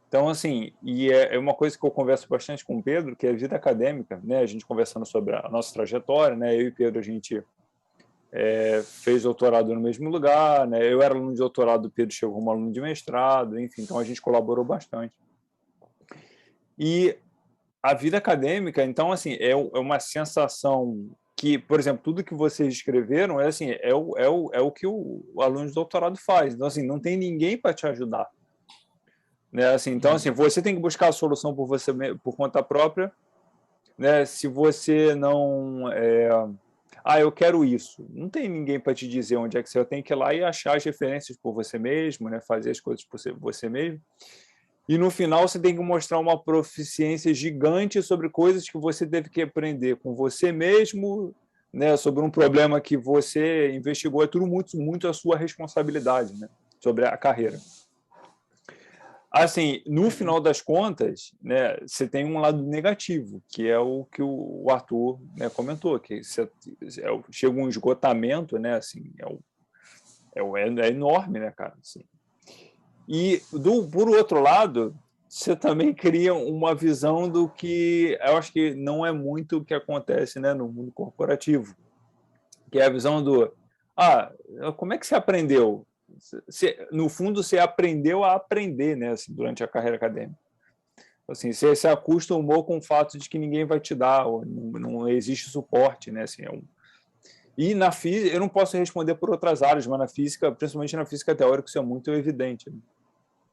Então, assim, e é uma coisa que eu converso bastante com o Pedro, que é a vida acadêmica, né? A gente conversando sobre a nossa trajetória, né? Eu e o Pedro, a gente fez doutorado no mesmo lugar, né? Eu era aluno de doutorado, o Pedro chegou como aluno de mestrado, enfim, então a gente colaborou bastante. E a vida acadêmica, então, assim, é uma sensação que, por exemplo, tudo que vocês escreveram assim, é o que o aluno de doutorado faz. Então, assim, não tem ninguém para te ajudar. Né? Assim, então, assim, você tem que buscar a solução por conta própria. Né? Se você não... eu quero isso. Não tem ninguém para te dizer onde é que você tem que ir lá e achar as referências por você mesmo, né? Fazer as coisas por você mesmo. E no final você tem que mostrar uma proficiência gigante sobre coisas que você teve que aprender com você mesmo, né, sobre um problema que você investigou. É tudo muito, muito a sua responsabilidade, né, sobre a carreira. Assim, no final das contas, né, você tem um lado negativo, que é o que o Arthur, né, comentou, que chega um esgotamento, né, assim, é enorme, né, cara, assim. E, por outro lado, você também cria uma visão do que eu acho que não é muito o que acontece, né, no mundo corporativo, que é a visão do como é que você aprendeu? No fundo, você aprendeu a aprender, né, assim, durante a carreira acadêmica. Assim, você se acostumou com o fato de que ninguém vai te dar, ou não existe suporte, né, assim, E na física, eu não posso responder por outras áreas, mas na física, principalmente na física teórica, isso é muito evidente. Né?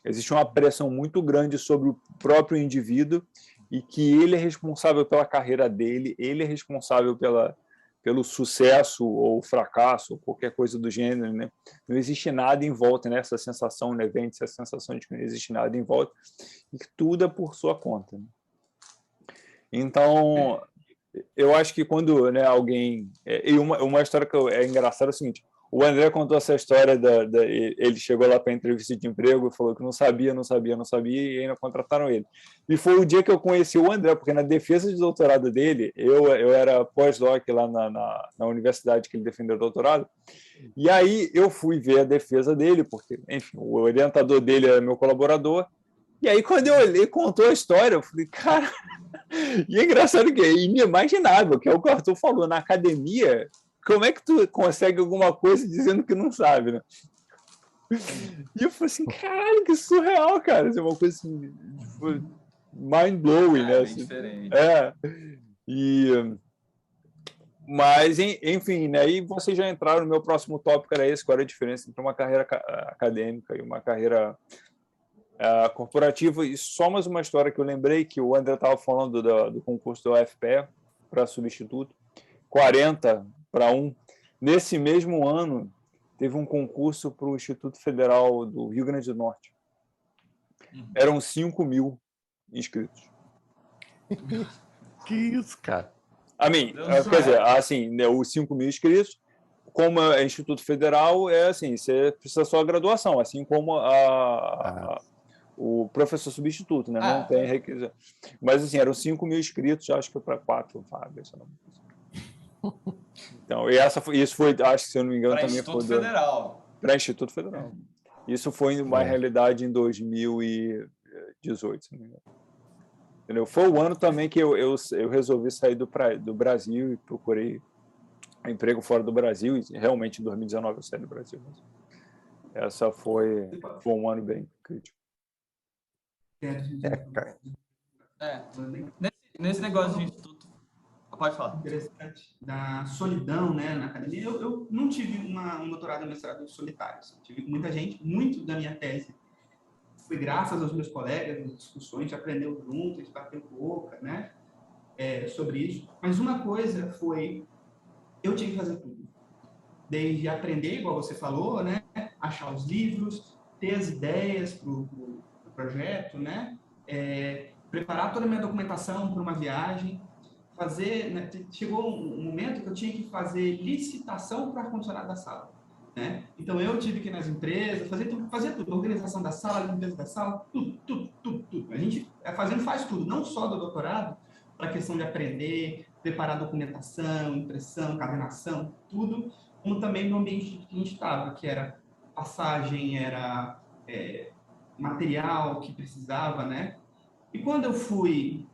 Existe uma pressão muito grande sobre o próprio indivíduo e que ele é responsável pela carreira dele, ele é responsável pelo sucesso ou fracasso, ou qualquer coisa do gênero. Né? Não existe nada em volta, né? Essa sensação, né? Vem essa sensação de que não existe nada em volta e que tudo é por sua conta. Né? Então, eu acho que quando, né, alguém... E uma história que é engraçada é o seguinte: o André contou essa história ele chegou lá para a entrevista de emprego e falou que não sabia, e ainda contrataram ele. E foi o dia que eu conheci o André, porque na defesa de doutorado dele, eu era pós-doc lá na universidade que ele defendeu o doutorado, e aí eu fui ver a defesa dele, porque, enfim, o orientador dele era meu colaborador, e aí quando eu olhei, contou a história, eu falei, cara... E é engraçado que é inimaginável, que é o que o Arthur falou, na academia, como é que tu consegue alguma coisa dizendo que não sabe, né? E eu falei assim, caralho, que surreal, cara. Isso é uma coisa assim, mind-blowing, né? É bem Assim, diferente. Mas, enfim, né, aí vocês já entraram no meu próximo tópico, era esse, qual era a diferença entre uma carreira acadêmica e uma carreira corporativa. E só mais uma história que eu lembrei, que o André estava falando do concurso do UFPE para substituto, 40 para 1. Nesse mesmo ano, teve um concurso para o Instituto Federal do Rio Grande do Norte. Eram 5.000 inscritos. Que isso, cara? Quer dizer, assim, né, os 5.000 inscritos, como é Instituto Federal, é assim, você precisa só graduação, assim como o professor substituto, né? Não tem requisito. Mas, assim, eram 5.000 inscritos, acho que para 4 vagas. Então, isso foi, acho que, se eu não me engano, pra também Instituto foi Federal. Para Instituto Federal. Isso foi uma realidade em 2018, se não me engano. Entendeu? Foi o ano também que eu resolvi sair do Brasil e procurei emprego fora do Brasil, e realmente em 2019 eu saí do Brasil. Essa foi um ano bem crítico. Nesse negócio de instituto, pode falar. Interessante da solidão, né, na academia. Eu não tive um doutorado e mestrado solitários. Tive muita gente, muito da minha tese foi graças aos meus colegas, nas discussões, a gente aprendeu junto, a gente bateu boca, né, sobre isso. Mas uma coisa foi, eu tinha que fazer tudo. Desde aprender, igual você falou, né, achar os livros, ter as ideias para o projeto, né, preparar toda a minha documentação para uma viagem, fazer, né, chegou um momento que eu tinha que fazer licitação para ar-condicionado da sala, né? Então eu tive que ir nas empresas, fazer tudo, organização da sala, limpeza da sala, tudo. A gente faz tudo, não só do doutorado, para a questão de aprender, preparar documentação, impressão, coordenação, tudo, como também no ambiente que a gente estava, que era passagem, era material que precisava, né? E quando eu fui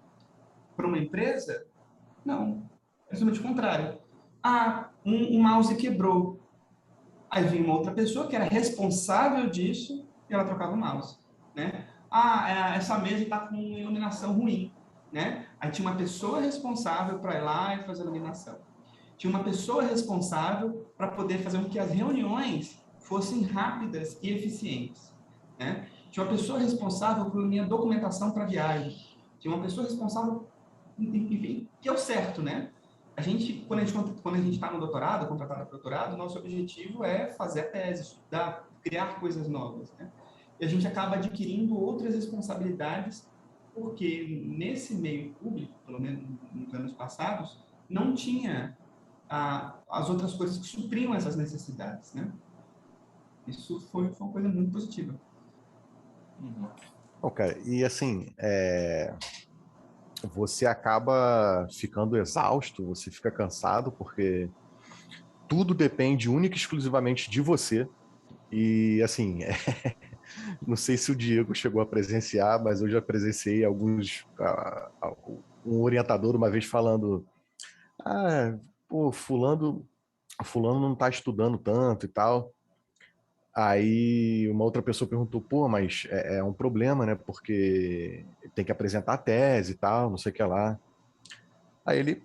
para uma empresa, não, é exatamente o contrário. Um mouse quebrou. Aí vinha uma outra pessoa que era responsável disso e ela trocava o mouse, né? Essa mesa está com iluminação ruim, né? Aí tinha uma pessoa responsável para ir lá e fazer a iluminação. Tinha uma pessoa responsável para poder fazer com que as reuniões fossem rápidas e eficientes, né? Tinha uma pessoa responsável por minha documentação para viagem. Tinha uma pessoa responsável, enfim, que é o certo, né? Quando a gente está no doutorado, contratado para doutorado, nosso objetivo é fazer a tese, estudar, criar coisas novas, né? E a gente acaba adquirindo outras responsabilidades, porque nesse meio público, pelo menos nos anos passados, não tinha as outras coisas que supriam essas necessidades, né? Isso foi uma coisa muito positiva. Bom, cara, e assim, você acaba ficando exausto, você fica cansado, porque tudo depende única e exclusivamente de você. E, assim, não sei se o Diego chegou a presenciar, mas eu já presenciei um orientador uma vez falando: pô, fulano não está estudando tanto e tal. Aí uma outra pessoa perguntou: pô, mas é um problema, né? Porque tem que apresentar a tese e tal, não sei o que lá. Aí ele,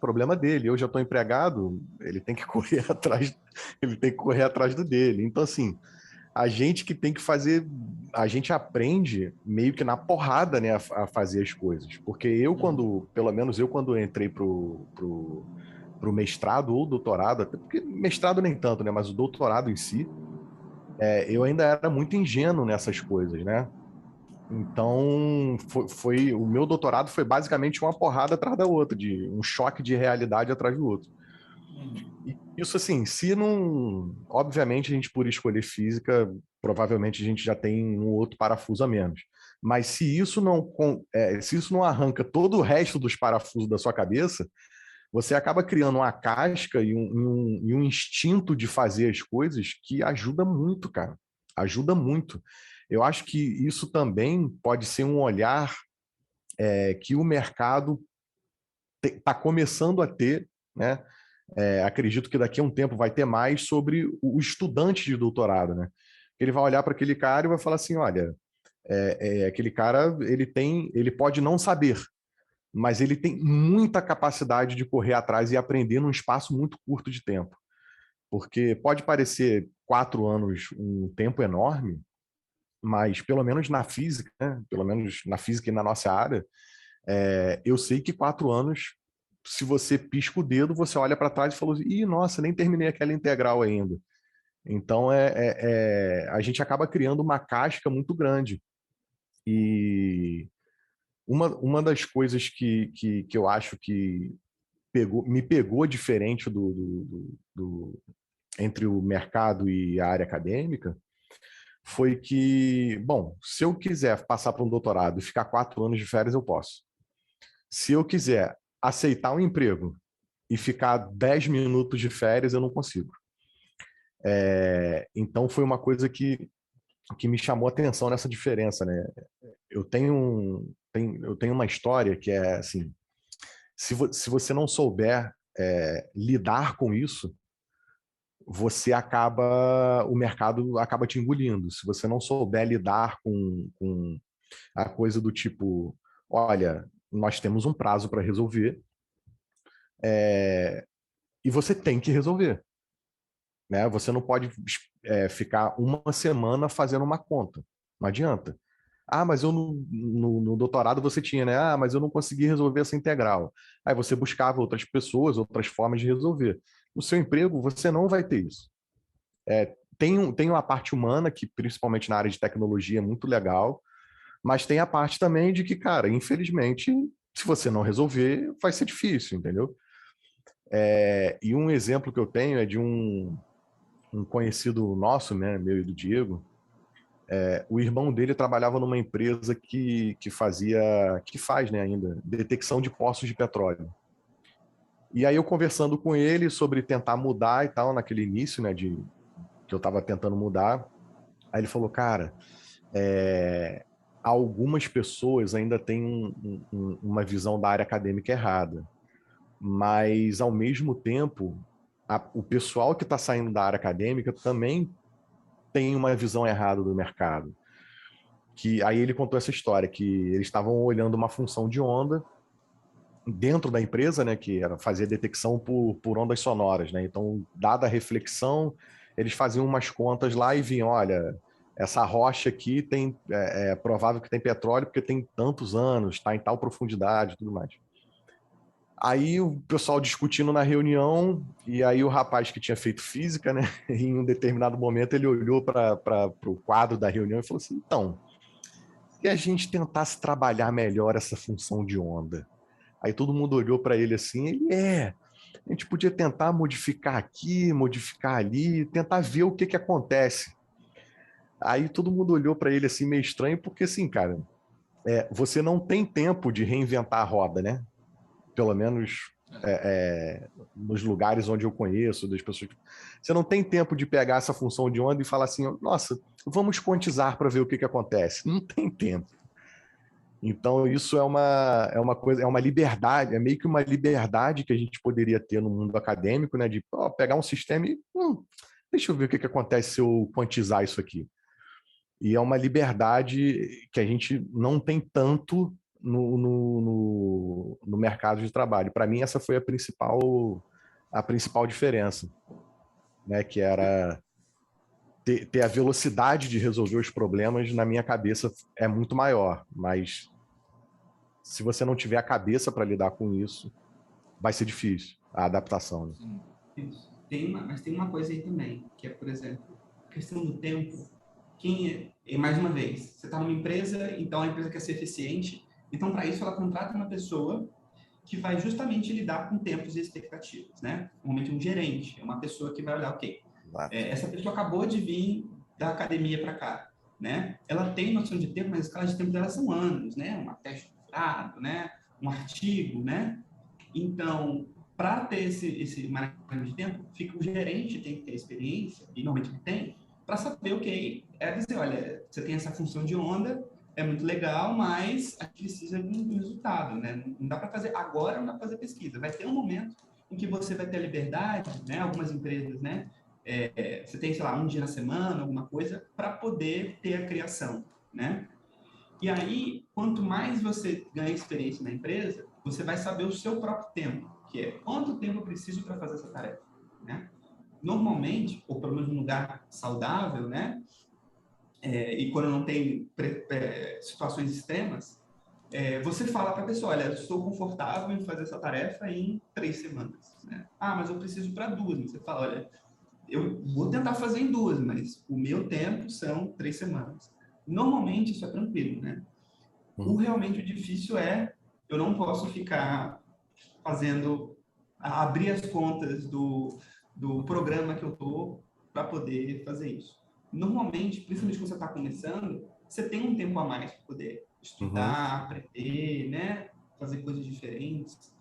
problema dele, eu já estou empregado, ele tem que correr atrás do dele. Então, assim, a gente que tem que fazer, a gente aprende meio que na porrada, né, a fazer as coisas. Porque pelo menos eu, quando entrei pro mestrado ou doutorado, até porque mestrado nem tanto, né, mas o doutorado em si, eu ainda era muito ingênuo nessas coisas, né? Então, o meu doutorado foi basicamente uma porrada atrás da outra, de um choque de realidade atrás do outro. E isso, assim, se não... Obviamente, a gente, por escolher física, provavelmente a gente já tem um outro parafuso a menos. Mas se isso não arranca todo o resto dos parafusos da sua cabeça, você acaba criando uma casca e um instinto de fazer as coisas que ajuda muito, cara. Ajuda muito. Eu acho que isso também pode ser um olhar que o mercado está começando a ter, né? Acredito que daqui a um tempo vai ter mais sobre o estudante de doutorado, né? Ele vai olhar para aquele cara e vai falar assim: olha, aquele cara ele pode não saber, mas ele tem muita capacidade de correr atrás e aprender num espaço muito curto de tempo. Porque pode parecer 4 anos um tempo enorme, mas pelo menos na física, né? Pelo menos na física e na nossa área, eu sei que 4 anos, se você pisca o dedo, você olha para trás e fala assim, ih, nossa, nem terminei aquela integral ainda. Então, a gente acaba criando uma casca muito grande. E uma das coisas que eu acho que me pegou diferente entre o mercado e a área acadêmica foi que, bom, se eu quiser passar para um doutorado e ficar 4 anos de férias, eu posso. Se eu quiser aceitar um emprego e ficar 10 minutos de férias, eu não consigo. Então, foi uma coisa que me chamou a atenção nessa diferença, né? Eu tenho uma história que é assim, se você não souber lidar com isso, o mercado acaba te engolindo. Se você não souber lidar com a coisa do tipo, olha, nós temos um prazo para resolver, e você tem que resolver, né? Você não pode ficar uma semana fazendo uma conta. Não adianta. Ah, mas eu no doutorado você tinha, né? Ah, mas eu não consegui resolver essa integral. Aí você buscava outras pessoas, outras formas de resolver. No seu emprego, você não vai ter isso. Tem uma parte humana, que principalmente na área de tecnologia é muito legal, mas tem a parte também de que, cara, infelizmente, se você não resolver, vai ser difícil, entendeu? E um exemplo que eu tenho é de um conhecido nosso, né, meu e do Diego. O irmão dele trabalhava numa empresa que faz, né, ainda, detecção de poços de petróleo. E aí eu conversando com ele sobre tentar mudar e tal, naquele início, né, que eu estava tentando mudar, aí ele falou, cara, algumas pessoas ainda têm uma visão da área acadêmica errada, mas ao mesmo tempo, o pessoal que está saindo da área acadêmica também tem uma visão errada do mercado. Que aí ele contou essa história, que eles estavam olhando uma função de onda dentro da empresa, né, que era fazer detecção por ondas sonoras, né? Então, dada a reflexão, eles faziam umas contas lá e viam, olha, essa rocha aqui é provável que tem petróleo porque tem tantos anos, está em tal profundidade, tudo mais. Aí o pessoal discutindo na reunião, e aí o rapaz que tinha feito física, né, em um determinado momento ele olhou para o quadro da reunião e falou assim, então, se a gente tentasse trabalhar melhor essa função de onda? Aí todo mundo olhou para ele assim, a gente podia tentar modificar aqui, modificar ali, tentar ver o que acontece. Aí todo mundo olhou para ele assim meio estranho, porque assim, cara, você não tem tempo de reinventar a roda, né? Pelo menos nos lugares onde eu conheço, das pessoas. Você não tem tempo de pegar essa função de onda e falar assim, nossa, vamos quantizar para ver o que acontece. Não tem tempo. Então, isso é uma coisa, é uma liberdade, é meio que uma liberdade que a gente poderia ter no mundo acadêmico, né? De pegar um sistema e deixa eu ver o que acontece se eu quantizar isso aqui. E é uma liberdade que a gente não tem tanto no mercado de trabalho. Para mim, essa foi a principal diferença, né? Que era ter a velocidade de resolver os problemas, na minha cabeça, é muito maior, mas se você não tiver a cabeça para lidar com isso, vai ser difícil a adaptação. Né? Isso. Mas tem uma coisa aí também, que é, por exemplo, a questão do tempo. Mais uma vez, você está numa empresa, então a empresa quer ser eficiente, então para isso ela contrata uma pessoa que vai justamente lidar com tempos e expectativas, né? Normalmente um gerente, é uma pessoa que vai olhar, ok, essa pessoa acabou de vir da academia para cá, né? Ela tem noção de tempo, mas a escala de tempo dela são anos, né? Uma teste de doutorado, né? Um artigo, né? Então, para ter esse manejo de tempo, o gerente tem que ter experiência, e normalmente ele tem, para saber o que é dizer, olha, você tem essa função de onda, é muito legal, mas a gente precisa de um resultado, né? Não dá para fazer agora, não dá para fazer pesquisa. Vai ter um momento em que você vai ter a liberdade, né? Algumas empresas, né? Você tem, sei lá, um dia na semana, alguma coisa, para poder ter a criação, né? E aí, quanto mais você ganha experiência na empresa, você vai saber o seu próprio tempo, que é quanto tempo eu preciso para fazer essa tarefa, né? Normalmente, ou pelo menos num lugar saudável, né? E quando não tem situações extremas, você fala para a pessoa, olha, eu estou confortável em fazer essa tarefa em 3 semanas, né? Ah, mas eu preciso para 2. Você fala, olha, eu vou tentar fazer em 2, mas o meu tempo são 3 semanas. Normalmente isso é tranquilo, né? O realmente difícil eu não posso ficar abrir as contas do programa que eu estou para poder fazer isso. Normalmente, principalmente quando você está começando, você tem um tempo a mais para poder estudar, aprender, né? Fazer coisas diferentes.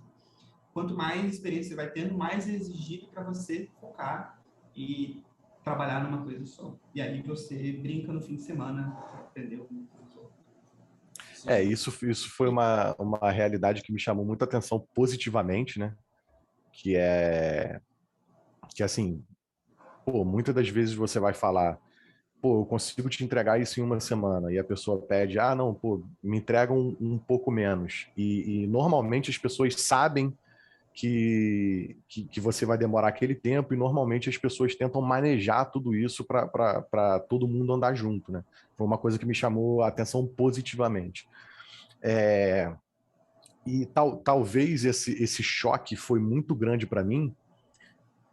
Quanto mais experiência você vai tendo, mais é exigido para você focar e trabalhar numa coisa só. E aí você brinca no fim de semana para aprender alguma coisa. Isso foi uma realidade que me chamou muita atenção positivamente, né? Que assim, pô, muitas das vezes você vai falar, pô, eu consigo te entregar isso em uma semana, e a pessoa pede, ah, não, pô, me entrega um pouco menos. E normalmente as pessoas sabem que você vai demorar aquele tempo, e normalmente as pessoas tentam manejar tudo isso para todo mundo andar junto, né? Foi uma coisa que me chamou a atenção positivamente. E talvez esse choque foi muito grande para mim,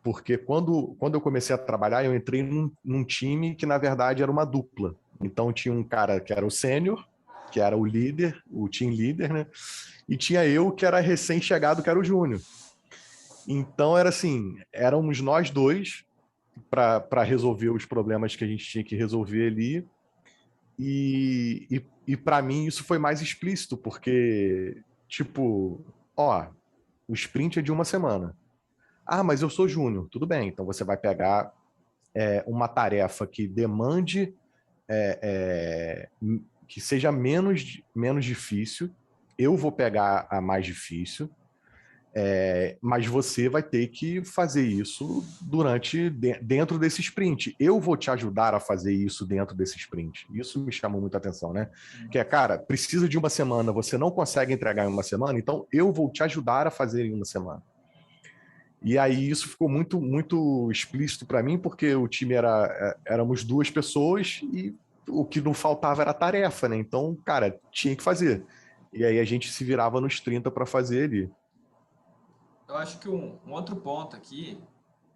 porque quando eu comecei a trabalhar, eu entrei num time que, na verdade, era uma dupla. Então, tinha um cara que era o sênior, que era o líder, o team leader, né? E tinha eu, que era recém-chegado, que era o júnior. Então, era assim, éramos nós dois para resolver os problemas que a gente tinha que resolver ali. E para mim, isso foi mais explícito, porque, tipo, ó, o sprint é de uma semana. Ah, mas eu sou júnior. Tudo bem, então você vai pegar uma tarefa que demande, que seja menos difícil. Eu vou pegar a mais difícil, mas você vai ter que fazer isso dentro desse sprint. Eu vou te ajudar a fazer isso dentro desse sprint. Isso me chamou muita atenção, né? Que é, cara, precisa de uma semana, você não consegue entregar em uma semana, então eu vou te ajudar a fazer em uma semana. E aí isso ficou muito, muito explícito para mim, porque o time éramos 2 pessoas e o que não faltava era tarefa, né? Então, cara, tinha que fazer. E aí a gente se virava nos 30 para fazer ali. Eu acho que um outro ponto aqui,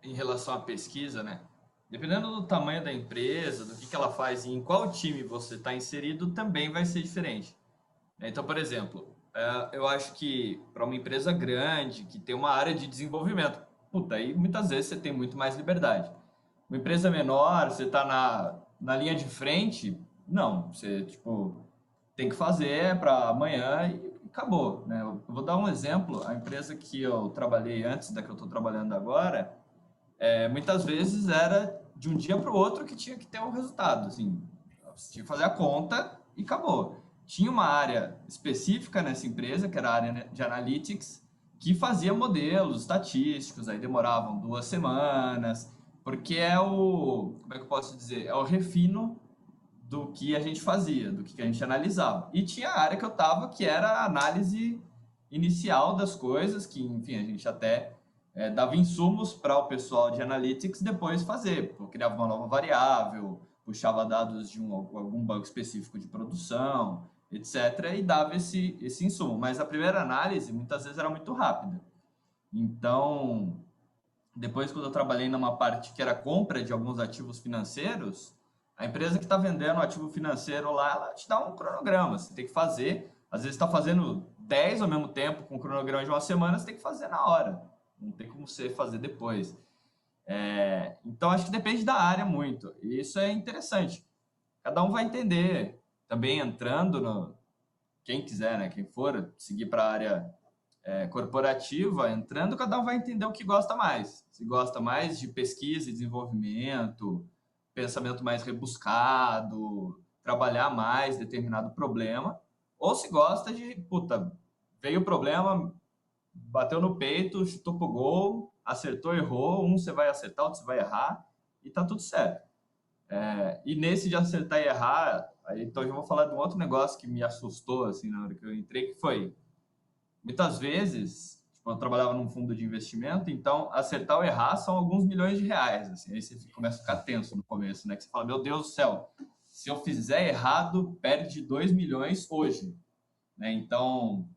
em relação à pesquisa, né? Dependendo do tamanho da empresa, do que ela faz e em qual time você está inserido, também vai ser diferente. Então, por exemplo, eu acho que para uma empresa grande, que tem uma área de desenvolvimento, puta, aí muitas vezes você tem muito mais liberdade. Uma empresa menor, você está na linha de frente, não, você, tipo, tem que fazer para amanhã e acabou, né? Eu vou dar um exemplo, a empresa que eu trabalhei antes da que eu estou trabalhando agora, muitas vezes era de um dia para o outro que tinha que ter um resultado, assim, você tinha que fazer a conta e acabou. Tinha uma área específica nessa empresa, que era a área de analytics, que fazia modelos estatísticos, aí demoravam 2 semanas, porque como é que eu posso dizer? É o refino do que a gente fazia, do que a gente analisava. E tinha a área que eu estava, que era a análise inicial das coisas, que, enfim, a gente até dava insumos para o pessoal de analytics depois fazer. Eu criava uma nova variável, puxava dados de algum banco específico de produção, etc., e dava esse insumo. Mas a primeira análise, muitas vezes, era muito rápida. Então, depois, quando eu trabalhei numa parte que era compra de alguns ativos financeiros, a empresa que está vendendo o ativo financeiro lá, ela te dá um cronograma. Você tem que fazer, às vezes está fazendo 10 ao mesmo tempo, com um cronograma de uma semana, você tem que fazer na hora. Não tem como você fazer depois. Então, acho que depende da área muito. E isso é interessante. Cada um vai entender. Também entrando no... Quem quiser, né? Quem for seguir para a área corporativa, entrando, cada um vai entender o que gosta mais. Se gosta mais de pesquisa e desenvolvimento, pensamento mais rebuscado, trabalhar mais determinado problema, ou se gosta de, puta, veio o problema, bateu no peito, chutou pro gol, acertou, errou, um você vai acertar, outro você vai errar, e tá tudo certo. E nesse de acertar e errar, aí, então eu vou falar de um outro negócio que me assustou, assim, na hora que eu entrei, que foi muitas vezes, tipo, eu trabalhava num fundo de investimento, então acertar ou errar são alguns milhões de reais. Assim, aí você começa a ficar tenso no começo, né? Que você fala, meu Deus do céu, se eu fizer errado, perde 2 milhões hoje. Né? Então,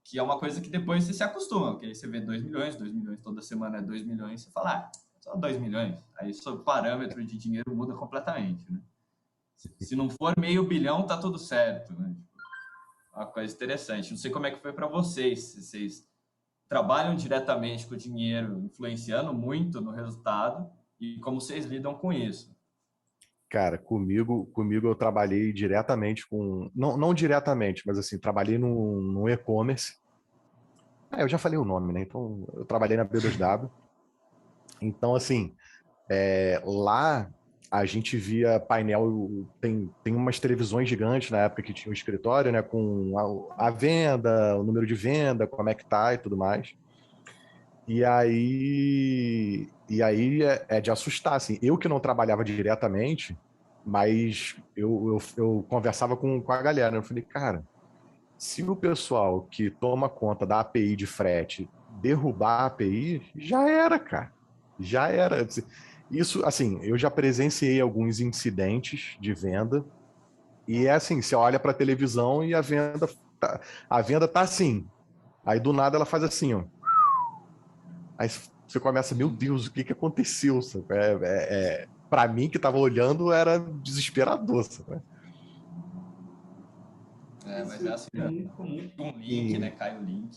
que é uma coisa que depois você se acostuma, porque aí você vê 2 milhões toda semana é 2 milhões, você fala, ah, só 2 milhões. Aí seu parâmetro de dinheiro muda completamente, né? Se não for meio bilhão, tá tudo certo, né? Uma coisa interessante. Não sei como é que foi para vocês, se vocês trabalham diretamente com o dinheiro, influenciando muito no resultado, e como vocês lidam com isso. Cara, comigo eu trabalhei diretamente com. Não, não diretamente, mas assim, trabalhei no e-commerce. Eu já falei o nome, né? Então, eu trabalhei na B2W. Então, assim, lá a gente via painel, tem umas televisões gigantes na época que tinha o escritório, né? Com a venda, o número de venda, como é que tá e tudo mais. E aí é de assustar, assim. Eu que não trabalhava diretamente, mas eu conversava com a galera. Eu falei, cara, se o pessoal que toma conta da API de frete derrubar a API, já era, cara. Já era. Isso, assim, eu já presenciei alguns incidentes de venda, e é assim, você olha para a televisão e a venda tá assim. Aí do nada ela faz assim, ó. Aí você começa, meu Deus, o que que aconteceu? Sabe? Para mim que estava olhando era desesperador. Sabe? Mas é assim, É muito comum. um link, E, né? Cai o link.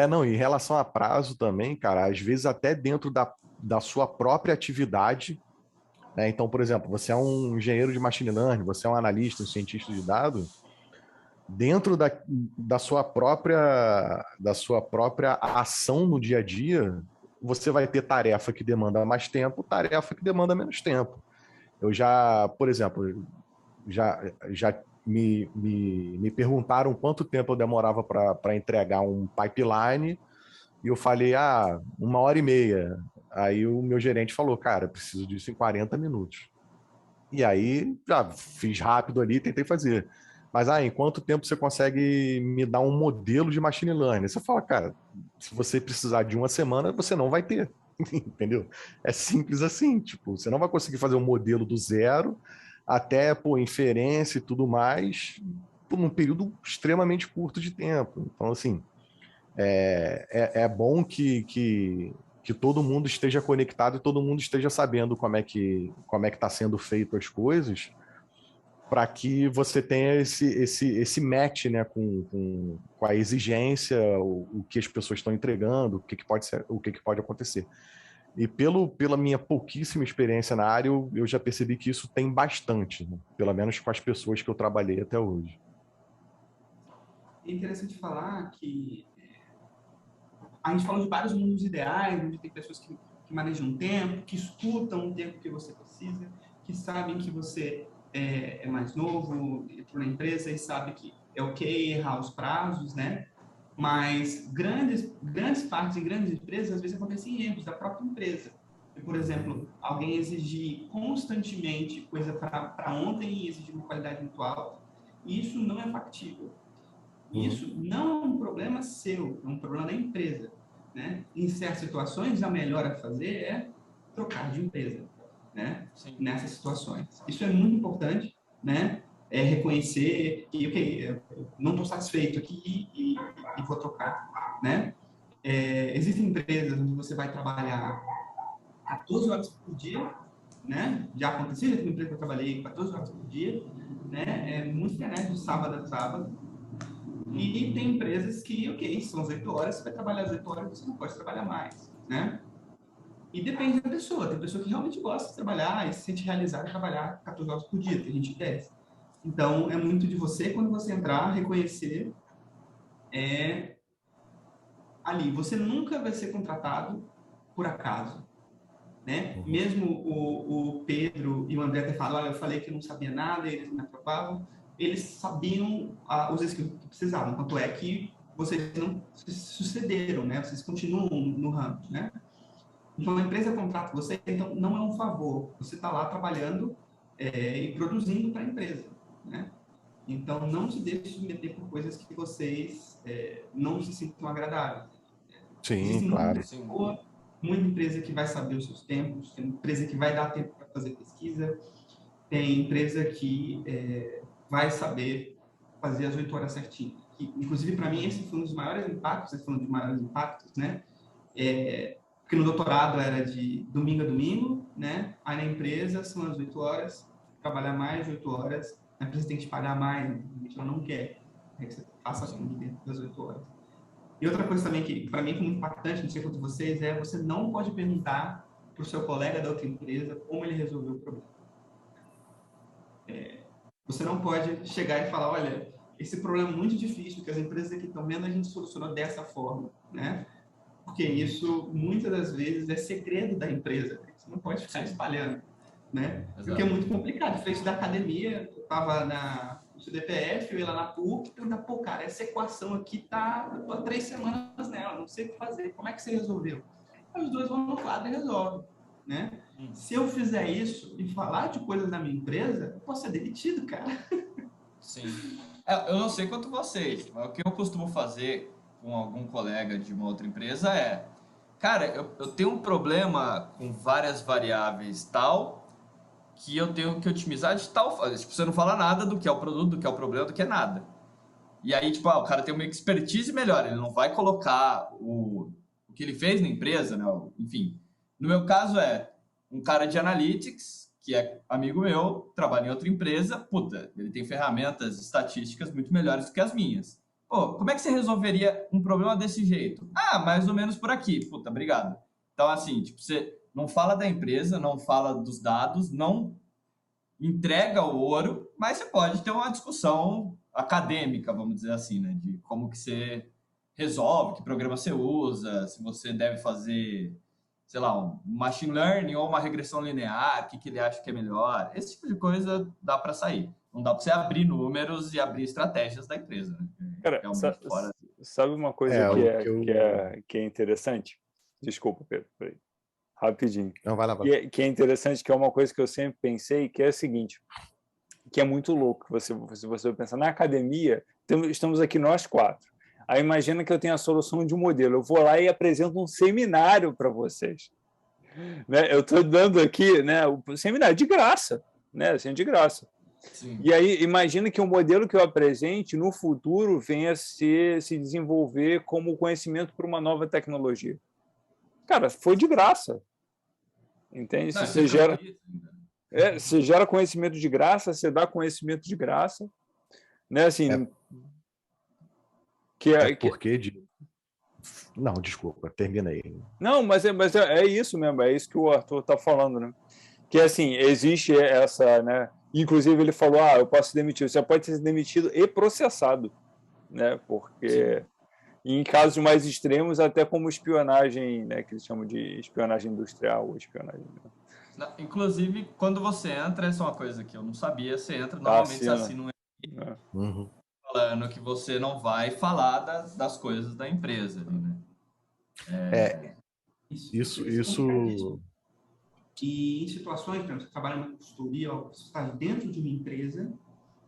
não, em relação a prazo também, cara, às vezes até dentro da sua própria atividade, né? Então, por exemplo, você é um engenheiro de machine learning, você é um analista, um cientista de dados, dentro da sua própria ação no dia a dia, você vai ter tarefa que demanda mais tempo, tarefa que demanda menos tempo. Eu já, por exemplo, já me perguntaram quanto tempo eu demorava para entregar um pipeline, e eu falei, 1h30. Aí o meu gerente falou, cara, eu preciso disso em 40 minutos. E aí já fiz rápido ali, tentei fazer. Mas em quanto tempo você consegue me dar um modelo de machine learning? Você fala, cara, se você precisar de uma semana, você não vai ter. Entendeu? É simples assim, tipo, você não vai conseguir fazer um modelo do zero até, pô, inferência e tudo mais, por um período extremamente curto de tempo. Então, assim, é bom que todo mundo esteja conectado e todo mundo esteja sabendo como é que está sendo feito as coisas, para que você tenha esse match, né, com a exigência, o que as pessoas estão entregando, o que pode acontecer. E pela minha pouquíssima experiência na área, eu já percebi que isso tem bastante, né? Pelo menos com as pessoas que eu trabalhei até hoje. É interessante falar que a gente falou de vários mundos ideais, onde tem pessoas que manejam o tempo, que escutam o tempo que você precisa, que sabem que você é mais novo, entrou na empresa e sabe que é ok errar os prazos, né? Mas grandes partes em grandes empresas, às vezes acontecem erros da própria empresa. Por exemplo, alguém exigir constantemente coisa para ontem e exigir uma qualidade muito alta, e isso não é factível. Isso não é um problema seu, é um problema da empresa, né? Em certas situações, a melhor a fazer é trocar de empresa, né? Sim. Nessas situações. Isso é muito importante, né? É reconhecer que, ok, eu não estou satisfeito aqui e vou trocar, né? Existem empresas onde você vai trabalhar 14 horas por dia, né? Já aconteceu, já teve uma empresa que eu trabalhei 14 horas por dia, né? É muito frenético de sábado a sábado. E tem empresas que, ok, são as 8 horas, você vai trabalhar as 8 horas, você não pode trabalhar mais, né? E depende da pessoa. Tem pessoa que realmente gosta de trabalhar e se sente realizada em trabalhar 14 horas por dia, tem gente que 10. Então, é muito de você, quando você entrar, reconhecer ali. Você nunca vai ser contratado por acaso, né? Mesmo o Pedro e o André ter falado, olha, eu falei que não sabia nada, eles me aprovavam, eles sabiam os skills que precisavam, tanto é que vocês não se sucederam, né? Vocês continuam no ramo, né? Então, a empresa contrata você, então não é um favor, você está lá trabalhando e produzindo para a empresa, né? Então, não se deixe submeter por coisas que vocês não se sintam agradáveis. Sim, Existe claro. muita empresa que vai saber os seus tempos, tem empresa que vai dar tempo para fazer pesquisa, tem empresa que vai saber fazer as 8 horas certinho. Que, inclusive, para mim, esse foi um dos maiores impactos, vocês falando de maiores impactos, né? Porque no doutorado era de domingo a domingo, né? Aí na empresa são as 8 horas, trabalhar mais de 8 horas, a empresa tem que te pagar mais, né? Ela não quer que você faça tudo dentro das 8 horas. E outra coisa também que, para mim, foi muito impactante, não sei quanto vocês, você não pode perguntar para o seu colega da outra empresa como ele resolveu o problema. Você não pode chegar e falar, olha, esse problema é muito difícil, que as empresas aqui estão vendo, a gente solucionou dessa forma, né? Porque isso, muitas das vezes, é segredo da empresa. Você não pode ficar espalhando, né? Exato. Porque é muito complicado. Frente da academia, eu estava no CDPF, eu ia lá na PUC, e perguntava, pô, cara, essa equação aqui eu tô há 3 semanas nela, não sei o que fazer, como é que você resolveu? Aí os dois vão no quadro e resolvem, né? Se eu fizer isso e falar de coisas da minha empresa, eu posso ser demitido, cara. Sim. Eu não sei quanto vocês, mas o que eu costumo fazer com algum colega de uma outra empresa cara, eu tenho um problema com várias variáveis tal, que eu tenho que otimizar de tal forma. Tipo, você não fala nada do que é o produto, do que é o problema, do que é nada. E aí, tipo, o cara tem uma expertise melhor, ele não vai colocar o que ele fez na empresa, né? Enfim. No meu caso um cara de analytics, que é amigo meu, trabalha em outra empresa, puta, ele tem ferramentas estatísticas muito melhores do que as minhas. Pô, como é que você resolveria um problema desse jeito? Ah, mais ou menos por aqui. Puta, obrigado. Então, assim, tipo, você não fala da empresa, não fala dos dados, não entrega o ouro, mas você pode ter uma discussão acadêmica, vamos dizer assim, né? De como que você resolve, que programa você usa, se você deve fazer, sei lá, um machine learning ou uma regressão linear, o que ele acha que é melhor. Esse tipo de coisa dá para sair. Não dá para você abrir números e abrir estratégias da empresa, né? Cara, Realmente fora. sabe uma coisa que é interessante? Desculpa, Pedro, peraí. Rapidinho. Não, vai lá. Que é interessante, que é uma coisa que eu sempre pensei, que é a seguinte, que é muito louco. Você pensa, na academia, estamos aqui nós 4. Aí imagina que eu tenho a solução de um modelo. Eu vou lá e apresento um seminário para vocês. Né? Eu estou dando aqui, né, o seminário de graça, né, assim, de graça. Sim. E aí imagina que o modelo que eu apresente no futuro venha a se desenvolver como conhecimento para uma nova tecnologia. Cara, foi de graça. Entende? Não, você gera conhecimento de graça, você dá conhecimento de graça, né? Assim, Não, desculpa, termina aí. Não, mas é isso mesmo, é isso que o Arthur está falando, né? Que assim, existe essa, né? Inclusive ele falou, eu posso ser demitido. Você pode ser demitido e processado, né? Porque em casos mais extremos, até como espionagem, né? Que eles chamam de espionagem industrial ou espionagem. Né? Inclusive, quando você entra, essa é uma coisa que eu não sabia, você entra, normalmente você assina um e-mail falando que você não vai falar das coisas da empresa, né? Isso. E em situações, por exemplo, você trabalha na consultoria, você está dentro de uma empresa,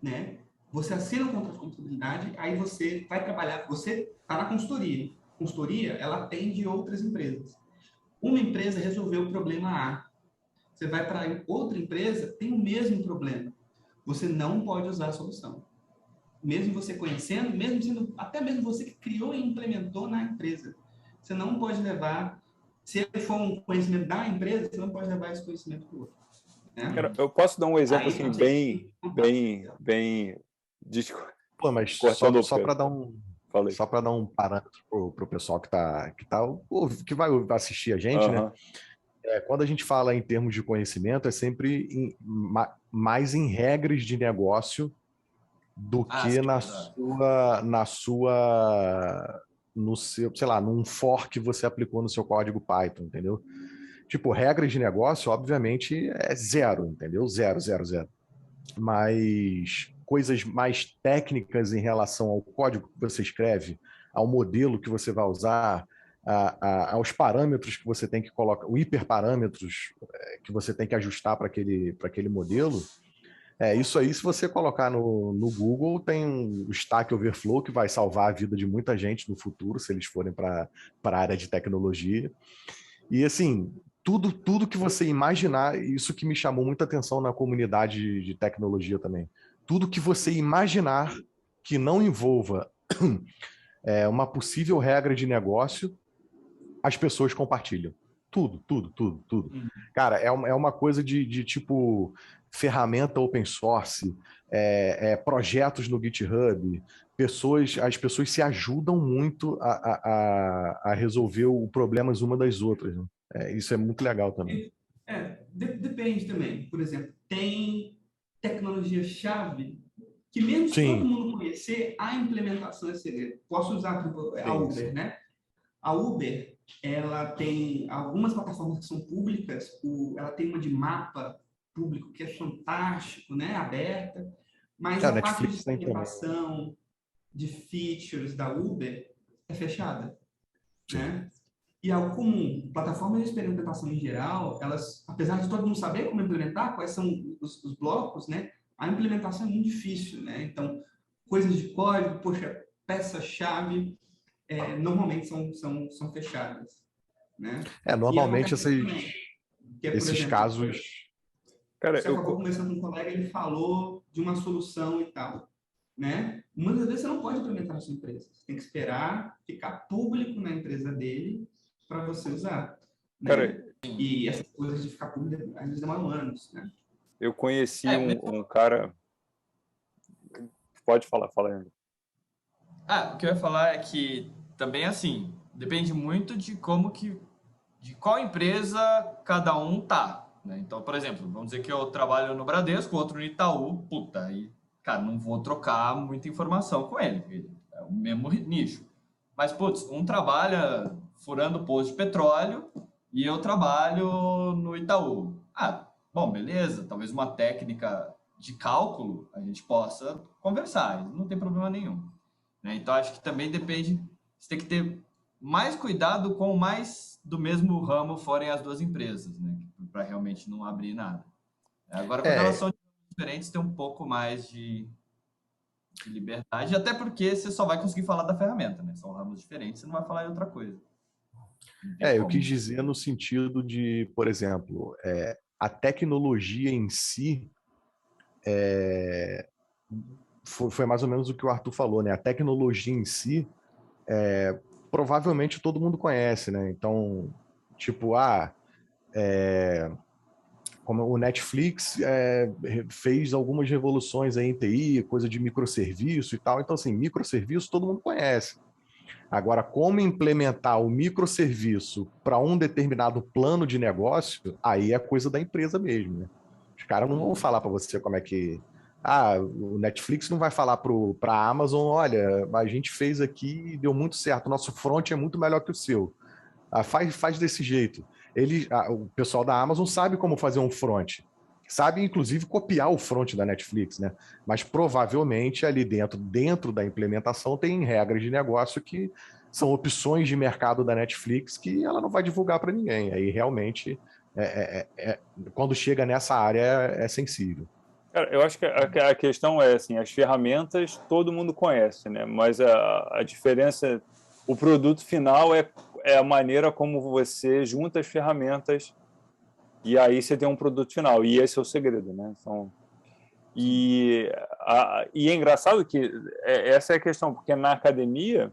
né? Você assina um contrato de consultoria, aí você vai trabalhar, você está na consultoria. A consultoria, ela atende outras empresas. Uma empresa resolveu o problema A. Você vai para outra empresa, tem o mesmo problema. Você não pode usar a solução. Mesmo você conhecendo, até mesmo você que criou e implementou na empresa. Você não pode levar, se for um conhecimento da empresa, você não pode levar esse conhecimento para o outro. Né? Cara, eu posso dar um exemplo assim, bem... Pô, mas só para dar um parâmetro para o pessoal que vai assistir a gente, né? Quando a gente fala em termos de conhecimento, é sempre mais em regras de negócio do que no seu, sei lá, num for que você aplicou no seu código Python, entendeu? Tipo, regras de negócio, obviamente, é zero, entendeu? Zero. Mas coisas mais técnicas em relação ao código que você escreve, ao modelo que você vai usar, aos parâmetros que você tem que colocar, os hiperparâmetros que você tem que ajustar para aquele modelo, Isso aí, se você colocar no Google, tem o Stack Overflow, que vai salvar a vida de muita gente no futuro, se eles forem para a área de tecnologia. E, assim, tudo que você imaginar, isso que me chamou muita atenção na comunidade de tecnologia também. Tudo que você imaginar que não envolva uma possível regra de negócio, as pessoas compartilham. Tudo. Cara, é uma coisa de tipo ferramenta open source, projetos no GitHub, as pessoas se ajudam muito a resolver os problemas uma das outras, né? Isso é muito legal também. Depende também. Por exemplo, tem tecnologia-chave que mesmo se todo Sim, mundo conhecer, a implementação é segredo. Posso usar a Uber, né? A Uber, ela tem algumas plataformas que são públicas, ela tem uma de mapa público que é fantástico, né? Aberta, mas a a parte de Netflix tem também. implementação de features da Uber é fechada, né? E algo comum, plataformas de experimentação em geral, elas, apesar de todo mundo saber como implementar, quais são os blocos, né? A implementação é muito difícil, né? Então, coisas de código, poxa, peça-chave, normalmente são fechadas, né? E Normalmente acontece também, que por esses exemplo, casos. Cara, você acabou conversando com um colega, ele falou de uma solução e tal, né? Muitas vezes você não pode implementar na sua empresa, você tem que esperar ficar público na empresa dele para você usar, né? cara, E essas coisas de ficar público às vezes demoram anos, né? eu conheci um cara... Pode falar, fala ainda. O que eu ia falar é que também assim, depende muito de de qual empresa cada um tá, né? Então, por exemplo, vamos dizer que eu trabalho no Bradesco, outro no Itaú, puta, aí, cara, não vou trocar muita informação com ele, porque é o mesmo nicho. Mas, putz, um trabalha furando poço de petróleo e eu trabalho no Itaú. Bom, beleza, talvez uma técnica de cálculo a gente possa conversar, não tem problema nenhum, né? Então, acho que também depende, você tem que ter mais cuidado com mais do mesmo ramo forem as duas empresas, né? Para realmente não abrir nada. Agora, com relação a diferentes, tem um pouco mais de liberdade, até porque você só vai conseguir falar da ferramenta, né? São ramos diferentes, você não vai falar em outra coisa. Eu quis dizer no sentido de, por exemplo, a tecnologia em si foi mais ou menos o que o Arthur falou, né? A tecnologia em si, provavelmente todo mundo conhece, né? Então, tipo, como o Netflix fez algumas revoluções aí em TI, coisa de microserviço e tal. Então, assim, microserviço todo mundo conhece. Agora, como implementar o microserviço para um determinado plano de negócio, aí é coisa da empresa mesmo, né? Os caras não vão falar para você como é que... o Netflix não vai falar para a Amazon, olha, a gente fez aqui e deu muito certo, nosso front é muito melhor que o seu. Faz desse jeito. O pessoal da Amazon sabe como fazer um front. Sabe, inclusive, copiar o front da Netflix, né? Mas provavelmente ali dentro da implementação tem regras de negócio que são opções de mercado da Netflix que ela não vai divulgar para ninguém. Aí realmente, quando chega nessa área, é sensível. Cara, eu acho que a questão é assim, as ferramentas todo mundo conhece, né? Mas a diferença, o produto final é a maneira como você junta as ferramentas e aí você tem um produto final. E esse é o segredo, né? Então, e é engraçado que essa é a questão, porque na academia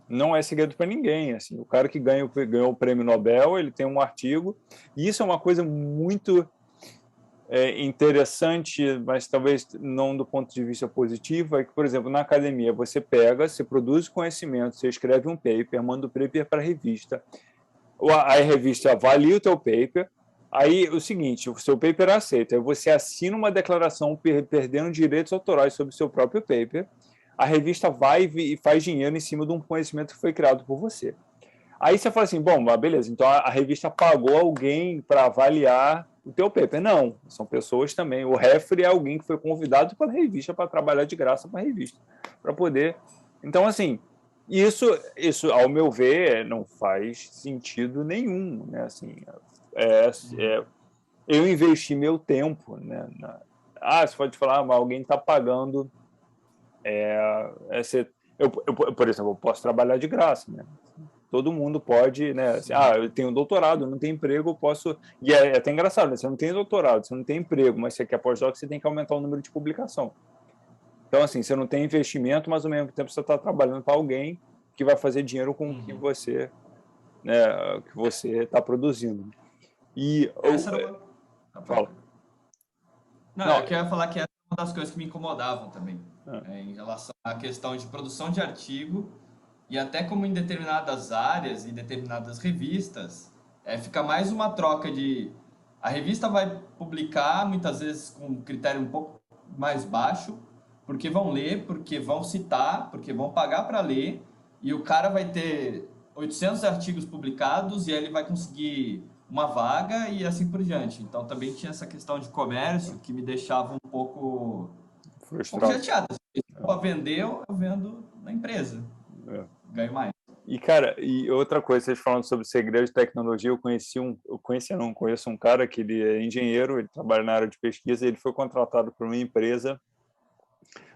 não é segredo para ninguém. Assim, o cara que ganhou o prêmio Nobel, ele tem um artigo, e isso é uma coisa muito interessante, mas talvez não do ponto de vista positivo, é que, por exemplo, na academia você produz conhecimento, você escreve um paper, manda o paper para a revista revista avalia o teu paper, aí o seguinte, o seu paper é aceito, aí você assina uma declaração perdendo direitos autorais sobre o seu próprio paper, a revista vai e faz dinheiro em cima de um conhecimento que foi criado por você. Aí você fala assim, bom, beleza, então a revista pagou alguém para avaliar o teu paper. Não, são pessoas também. O referee é alguém que foi convidado pela revista para trabalhar de graça para a revista, para poder... Então, assim, isso, ao meu ver, não faz sentido nenhum, né? Assim, eu investi meu tempo, né, você pode falar, mas alguém está pagando. Por exemplo, eu posso trabalhar de graça, né? Todo mundo pode, né? Assim, eu tenho doutorado, não tenho emprego, eu posso. E é até engraçado, né? Você não tem doutorado, você não tem emprego, mas você quer pós-doc, você tem que aumentar o número de publicação. Então, assim, você não tem investimento, mas ao mesmo tempo você está trabalhando para alguém que vai fazer dinheiro com o que você, né, que você está produzindo. E essa era uma... Fala. Não, eu queria falar que essa é uma das coisas que me incomodavam também, em relação à questão de produção de artigo, e até como em determinadas áreas e determinadas revistas, fica mais uma troca de... A revista vai publicar, muitas vezes, com um critério um pouco mais baixo, porque vão ler, porque vão citar, porque vão pagar para ler, e o cara vai ter 800 artigos publicados e aí ele vai conseguir uma vaga e assim por diante. Então também tinha essa questão de comércio que me deixava um pouco chateado. Para vender, eu vendo na empresa. Ganho mais. E, cara, e outra coisa, vocês falando sobre segredo de tecnologia, eu conheço um cara que ele é engenheiro, ele trabalha na área de pesquisa, ele foi contratado por uma empresa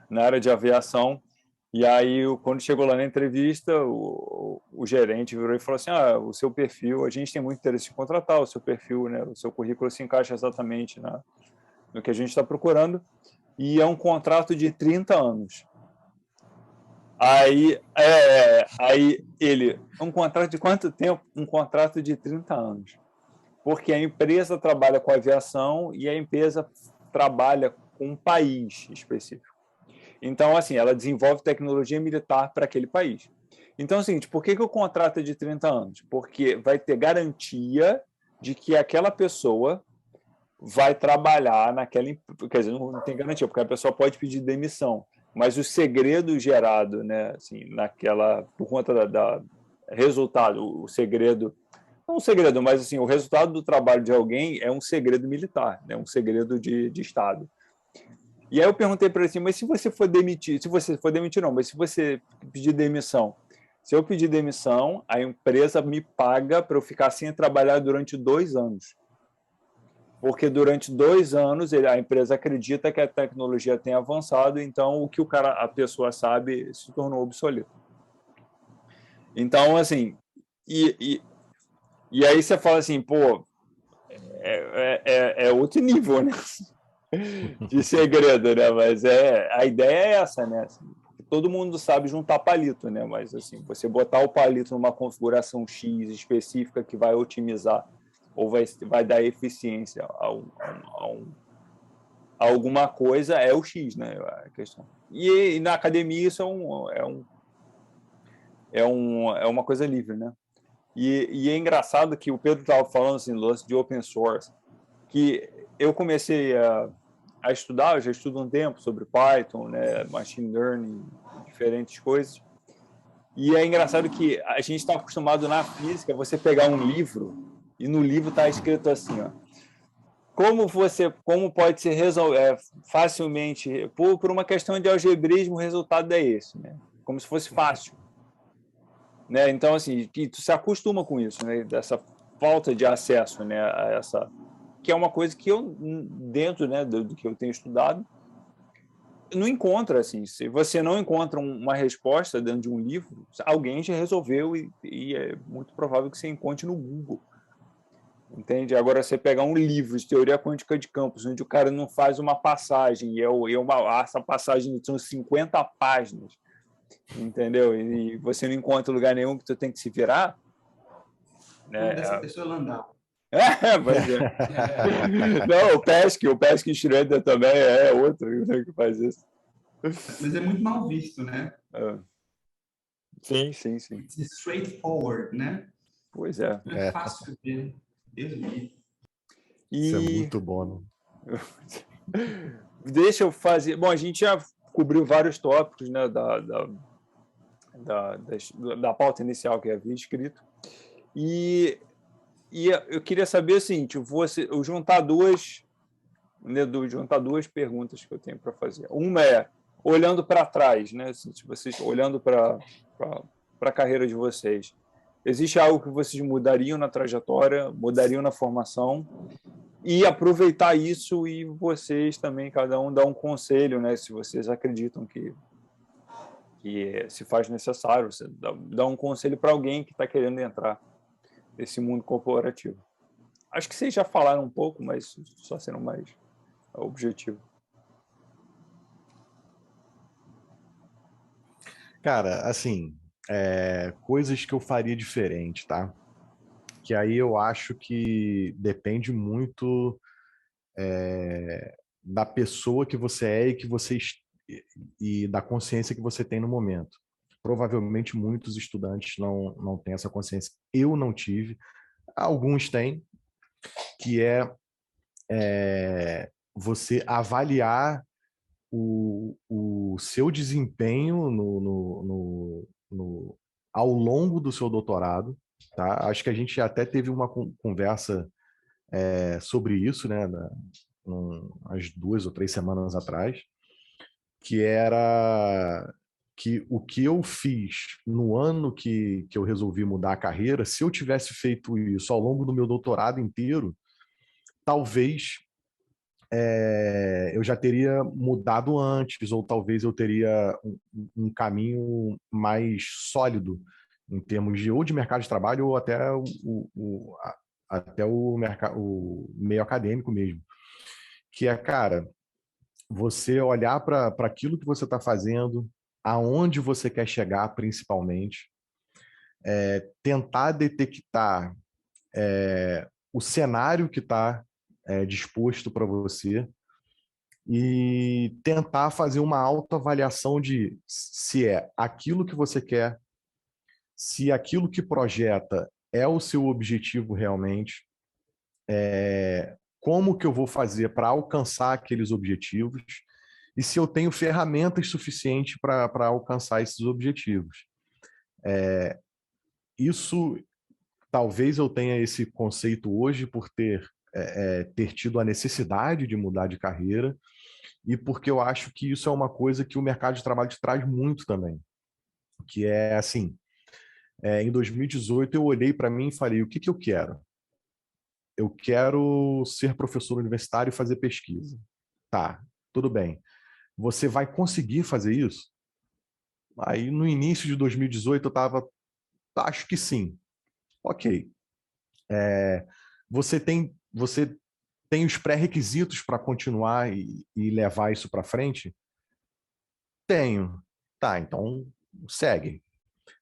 na área de aviação, e aí, quando chegou lá na entrevista, o gerente virou e falou assim, o seu perfil, a gente tem muito interesse em contratar, o seu perfil, né, o seu currículo se encaixa exatamente no que a gente está procurando, e é um contrato de 30 anos. Aí um contrato de quanto tempo? Um contrato de 30 anos. Porque a empresa trabalha com aviação e a empresa trabalha com um país específico. Então, assim, ela desenvolve tecnologia militar para aquele país. Então, é o seguinte, por que o contrato é de 30 anos? Porque vai ter garantia de que aquela pessoa vai trabalhar naquela... Quer dizer, não tem garantia, porque a pessoa pode pedir demissão, mas o segredo gerado, né, assim, por conta da resultado, o segredo... Não um segredo, mas assim, o resultado do trabalho de alguém é um segredo militar, né, um segredo de Estado. E aí eu perguntei para ele assim, mas se você for demitir, mas se você pedir demissão, se eu pedir demissão, a empresa me paga para eu ficar sem trabalhar durante 2 anos. Porque durante 2 anos a empresa acredita que a tecnologia tem avançado, então o que a pessoa sabe se tornou obsoleto. Então, assim, e aí você fala assim, pô, é outro nível, né? De segredo, né? Mas a ideia é essa, né? Assim, todo mundo sabe juntar palito, né? Mas assim, você botar o palito numa configuração X específica que vai otimizar ou vai dar eficiência a alguma coisa é o X, né? A questão. E na academia isso é uma coisa livre, né? E é engraçado que o Pedro estava falando assim, lance de open source, que eu comecei a estudar, eu já estudo um tempo sobre Python, né, machine learning, diferentes coisas. E é engraçado que a gente está acostumado na física, você pegar um livro e no livro está escrito assim, como pode ser facilmente, por uma questão de algebrismo, o resultado é esse, né? Como se fosse fácil. Né? Então, assim, que tu se acostuma com isso, né? Dessa falta de acesso, né, a essa... que é uma coisa que eu, dentro, né, do que eu tenho estudado, não encontro, assim, se você não encontra uma resposta dentro de um livro, alguém já resolveu e é muito provável que você encontre no Google, entende? Agora, você pegar um livro de teoria quântica de campos, onde o cara não faz uma passagem, essa passagem são 50 páginas, entendeu? E você não encontra lugar nenhum que tu tem que se virar, né? Dessa pessoa Landau. Mas não, o Pesky Schroeder também é outro que faz isso. Mas é muito mal visto, né? Sim. It's straightforward, né? Pois é. Não é fácil ver. Deus me livre. Isso é muito bom, né? Deixa eu fazer... Bom, a gente já cobriu vários tópicos, né, da pauta inicial que havia escrito. E eu queria saber assim, eu juntar duas perguntas que eu tenho para fazer. Uma é olhando para trás, né? Assim, vocês olhando para a carreira de vocês, existe algo que vocês mudariam na trajetória, mudariam na formação? e aproveitar isso e vocês também, cada um dá um conselho, né? Se vocês acreditam que se faz necessário, você dá um conselho para alguém que está querendo entrar nesse mundo corporativo. Acho que vocês já falaram um pouco, mas só sendo mais objetivo. Cara, assim, coisas que eu faria diferente, tá? Que aí eu acho que depende muito da pessoa que você é e da consciência que você tem no momento. Provavelmente muitos estudantes não têm essa consciência. Eu não tive. Alguns têm, que é você avaliar o seu desempenho ao longo do seu doutorado. Tá? Acho que a gente até teve uma conversa sobre isso, né, umas 2 ou 3 semanas atrás, que era que o que eu fiz no ano que eu resolvi mudar a carreira, se eu tivesse feito isso ao longo do meu doutorado inteiro, talvez eu já teria mudado antes, ou talvez eu teria um caminho mais sólido em termos ou de mercado de trabalho ou até o meio acadêmico mesmo. Que é, cara, você olhar para aquilo que você está fazendo, aonde você quer chegar, principalmente, tentar detectar o cenário que está disposto para você e tentar fazer uma autoavaliação de se é aquilo que você quer, se aquilo que projeta é o seu objetivo realmente, como que eu vou fazer para alcançar aqueles objetivos e se eu tenho ferramentas suficientes para alcançar esses objetivos. Isso, talvez eu tenha esse conceito hoje por ter tido a necessidade de mudar de carreira e porque eu acho que isso é uma coisa que o mercado de trabalho te traz muito também, que é assim, em 2018 eu olhei para mim e falei, o que eu quero? Eu quero ser professor universitário e fazer pesquisa. Tá, tudo bem. Você vai conseguir fazer isso? Aí no início de 2018 eu estava, acho que sim. Ok. Você tem os pré-requisitos para continuar e levar isso para frente? Tenho. Tá, então segue.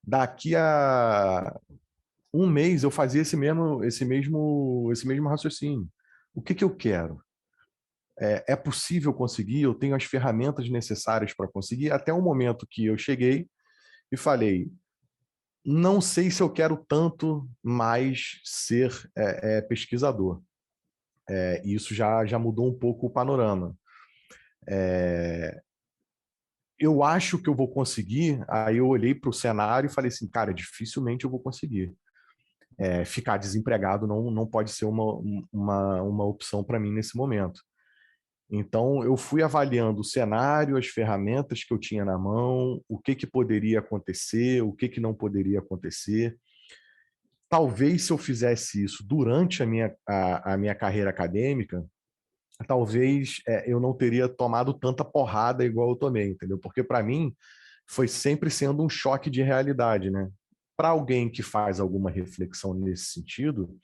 Daqui a um mês eu fazia esse mesmo raciocínio. O que eu quero? É possível conseguir? Eu tenho as ferramentas necessárias para conseguir? Até o momento que eu cheguei e falei, não sei se eu quero tanto mais ser pesquisador. Isso já mudou um pouco o panorama. Eu acho que eu vou conseguir. Aí eu olhei para o cenário e falei assim, cara, dificilmente eu vou conseguir. Ficar desempregado não pode ser uma opção para mim nesse momento. Então, eu fui avaliando o cenário, as ferramentas que eu tinha na mão, o que poderia acontecer, o que não poderia acontecer. Talvez, se eu fizesse isso durante a minha carreira acadêmica, talvez eu não teria tomado tanta porrada igual eu tomei, entendeu? Porque, para mim, foi sempre sendo um choque de realidade, né? Para alguém que faz alguma reflexão nesse sentido,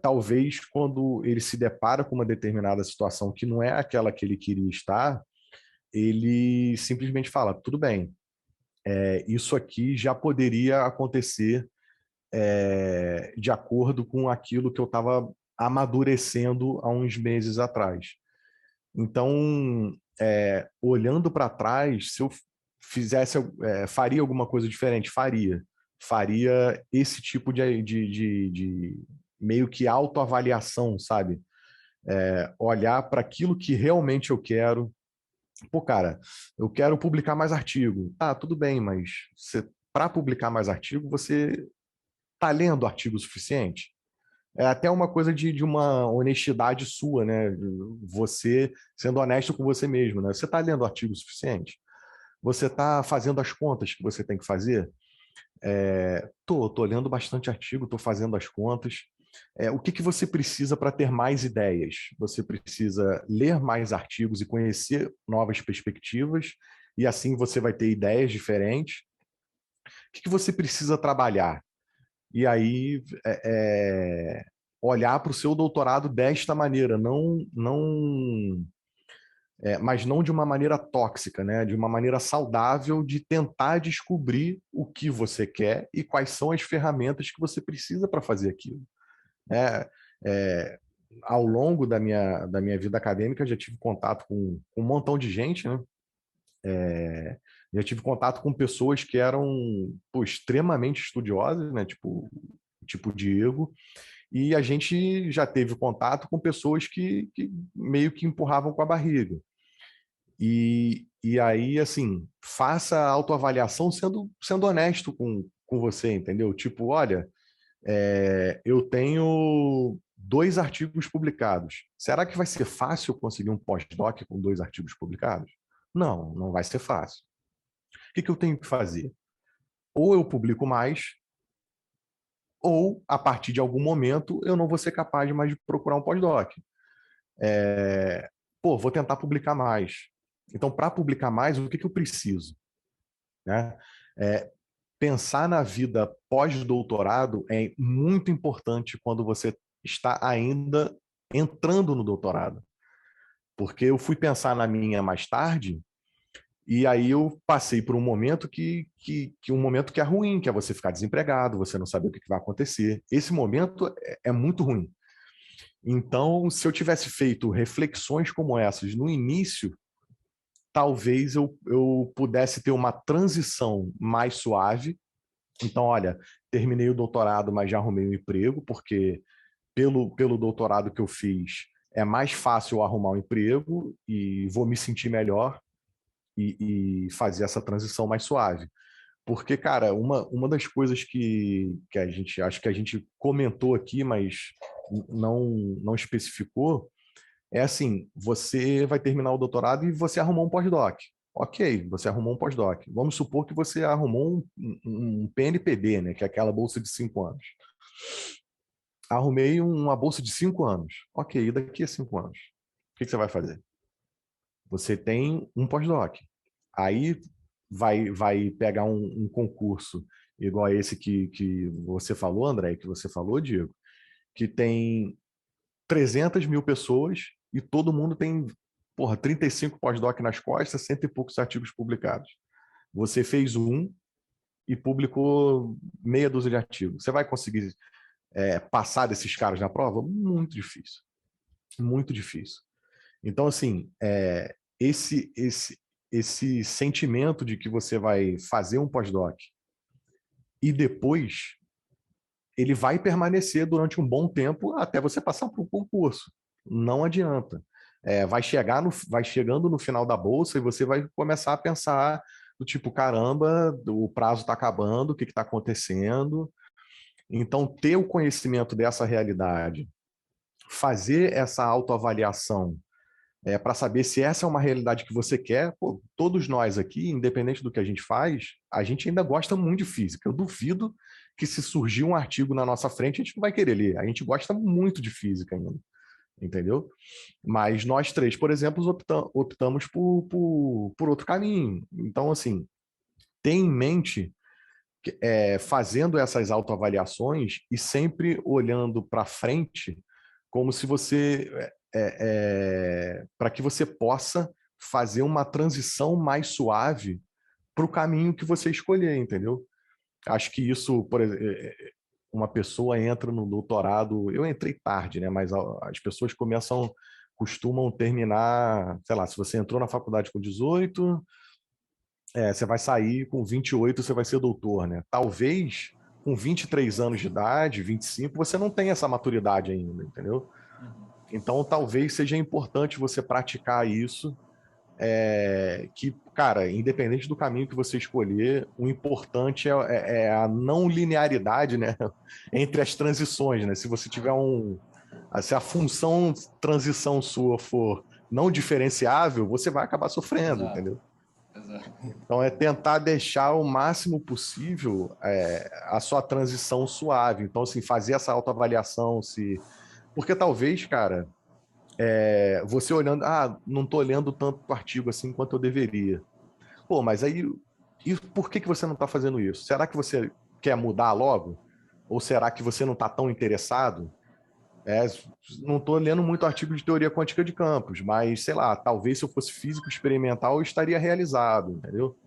talvez quando ele se depara com uma determinada situação que não é aquela que ele queria estar, ele simplesmente fala, tudo bem, isso aqui já poderia acontecer de acordo com aquilo que eu estava amadurecendo há uns meses atrás. Então, olhando para trás, se eu faria alguma coisa diferente? Faria esse tipo de meio que autoavaliação, sabe? Olhar para aquilo que realmente eu quero. Pô, cara, eu quero publicar mais artigo. Ah, tudo bem, mas para publicar mais artigo, você está lendo artigo suficiente? É até uma coisa de uma honestidade sua, né? Você sendo honesto com você mesmo, né? Você está lendo artigo suficiente? Você está fazendo as contas que você tem que fazer? Tô lendo bastante artigo, tô fazendo as contas. o que você precisa para ter mais ideias? Você precisa ler mais artigos e conhecer novas perspectivas, e assim você vai ter ideias diferentes. O que você precisa trabalhar? E aí olhar para o seu doutorado desta maneira, mas não de uma maneira tóxica, né? De uma maneira saudável de tentar descobrir o que você quer e quais são as ferramentas que você precisa para fazer aquilo. Ao longo da minha vida acadêmica, eu já tive contato com um montão de gente, né? Já tive contato com pessoas que eram extremamente estudiosas, né? Tipo Diego, e a gente já teve contato com pessoas que meio que empurravam com a barriga. E aí, assim, faça a autoavaliação sendo honesto com você, entendeu? Tipo, olha, eu tenho 2 artigos publicados. Será que vai ser fácil conseguir um pós-doc com 2 artigos publicados? Não, não vai ser fácil. O que eu tenho que fazer? Ou eu publico mais, ou, a partir de algum momento, eu não vou ser capaz mais de procurar um pós-doc. Vou tentar publicar mais. Então, para publicar mais, o que eu preciso? Né? Pensar na vida pós-doutorado é muito importante quando você está ainda entrando no doutorado. Porque eu fui pensar na minha mais tarde, e aí eu passei por um momento um momento que é ruim, que é você ficar desempregado, você não saber o que vai acontecer. Esse momento é muito ruim. Então, se eu tivesse feito reflexões como essas no início, talvez eu pudesse ter uma transição mais suave. Então, olha, terminei o doutorado, mas já arrumei um emprego, porque pelo doutorado que eu fiz, é mais fácil arrumar um emprego e vou me sentir melhor e fazer essa transição mais suave. Porque, cara, uma das coisas que acho que a gente comentou aqui, mas não especificou, é assim, você vai terminar o doutorado e você arrumou um pós-doc. Ok, você arrumou um pós-doc. Vamos supor que você arrumou um PNPD, né, que é aquela bolsa de 5 anos. Arrumei uma bolsa de 5 anos. Ok, e daqui a 5 anos? O que você vai fazer? Você tem um pós-doc. Aí vai pegar um concurso igual a esse que você falou, André, que você falou, Diego, que tem 300 mil pessoas e todo mundo tem 35 pós-doc nas costas, 100 e poucos artigos publicados. Você fez um e publicou meia dúzia de artigos. Você vai conseguir passar desses caras na prova? Muito difícil. Muito difícil. Então, assim, esse sentimento de que você vai fazer um pós-doc e depois ele vai permanecer durante um bom tempo até você passar por um concurso. Não adianta. Vai chegando no final da bolsa e você vai começar a pensar do tipo, caramba, o prazo está acabando, o que está acontecendo? Então, ter o conhecimento dessa realidade, fazer essa autoavaliação para saber se essa é uma realidade que você quer. Todos nós aqui, independente do que a gente faz, a gente ainda gosta muito de física. Eu duvido que se surgir um artigo na nossa frente, a gente não vai querer ler. A gente gosta muito de física ainda, entendeu? Mas nós 3, por exemplo, optamos por outro caminho. Então, assim, tem em mente fazendo essas autoavaliações e sempre olhando para frente como se você para que você possa fazer uma transição mais suave para o caminho que você escolher, entendeu? Acho que isso, por exemplo, uma pessoa entra no doutorado, eu entrei tarde, né? Mas as pessoas costumam terminar, sei lá, se você entrou na faculdade com 18, você vai sair com 28, você vai ser doutor, né? Talvez com 23 anos de idade, 25, você não tenha essa maturidade ainda, entendeu? Então, talvez seja importante você praticar isso, que, cara, independente do caminho que você escolher, o importante é a não linearidade, né, entre as transições, né? Se você tiver se a função transição sua for não diferenciável, você vai acabar sofrendo, entendeu? Exato. certeza. Então, é tentar deixar o máximo possível a sua transição suave. Então, assim, fazer essa autoavaliação, porque talvez, cara, você olhando, não estou lendo tanto o artigo assim quanto eu deveria. Pô, mas aí, e por que você não está fazendo isso? Será que você quer mudar logo? Ou será que você não está tão interessado? Não estou lendo muito artigo de teoria quântica de campos, mas, sei lá, talvez se eu fosse físico experimental, eu estaria realizado, entendeu?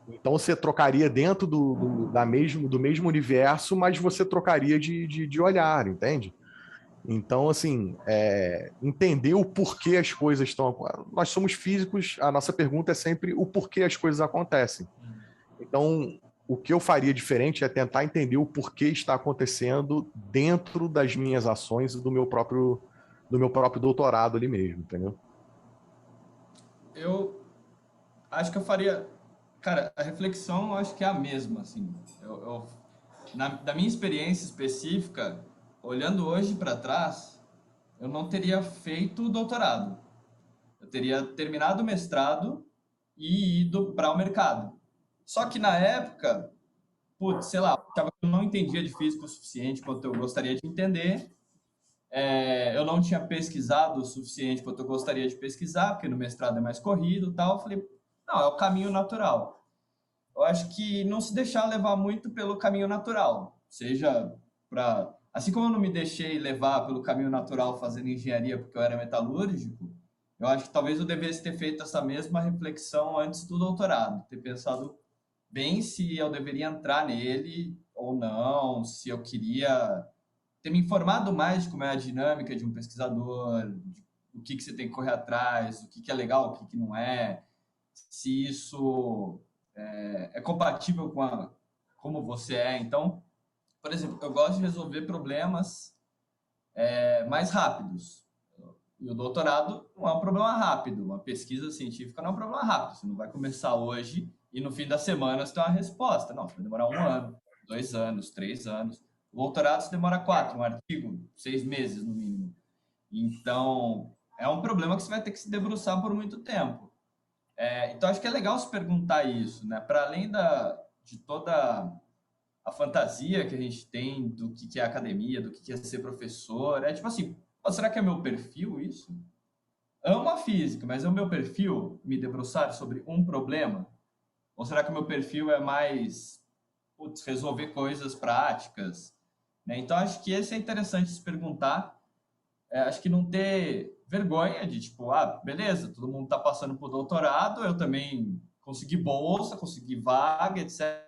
Então você trocaria dentro do mesmo universo, mas você trocaria de olhar, entende? Então, assim, entender o porquê as coisas estão. Nós somos físicos, a nossa pergunta é sempre o porquê as coisas acontecem. Então, o que eu faria diferente é tentar entender o porquê está acontecendo dentro das minhas ações e do meu próprio doutorado ali mesmo, entendeu? Eu acho que eu faria... Cara, a reflexão eu acho que é a mesma, assim. Da minha experiência específica, olhando hoje para trás, eu não teria feito o doutorado. Eu teria terminado o mestrado e ido para o mercado. Só que na época, putz, sei lá, eu não entendia de física o suficiente quanto eu gostaria de entender. Eu não tinha pesquisado o suficiente quanto eu gostaria de pesquisar, porque no mestrado é mais corrido e tal. Eu falei, não, é o caminho natural. Eu acho que não se deixar levar muito pelo caminho natural, seja para... Assim como eu não me deixei levar pelo caminho natural fazendo engenharia porque eu era metalúrgico, eu acho que talvez eu devesse ter feito essa mesma reflexão antes do doutorado, ter pensado bem se eu deveria entrar nele ou não, se eu queria ter me informado mais de como é a dinâmica de um pesquisador, de o que você tem que correr atrás, o que é legal, o que não é, se isso é compatível com como você é. Então, por exemplo, eu gosto de resolver problemas mais rápidos. E o doutorado não é um problema rápido. Uma pesquisa científica não é um problema rápido. Você não vai começar hoje e no fim da semana você tem uma resposta. Não, vai demorar 1 ano, 2 anos, 3 anos. O doutorado você demora 4, um artigo, 6 meses no mínimo. Então, é um problema que você vai ter que se debruçar por muito tempo. Então, acho que é legal se perguntar isso, né? Para além de toda a fantasia que a gente tem do que é academia, do que é ser professor, é tipo assim, será que é meu perfil isso? Amo a física, mas é o meu perfil me debruçar sobre um problema? Ou será que o meu perfil é mais resolver coisas práticas? Né? Então, acho que esse é interessante se perguntar. Acho que não ter vergonha de, tipo, beleza, todo mundo está passando por doutorado, eu também consegui bolsa, consegui vaga, etc.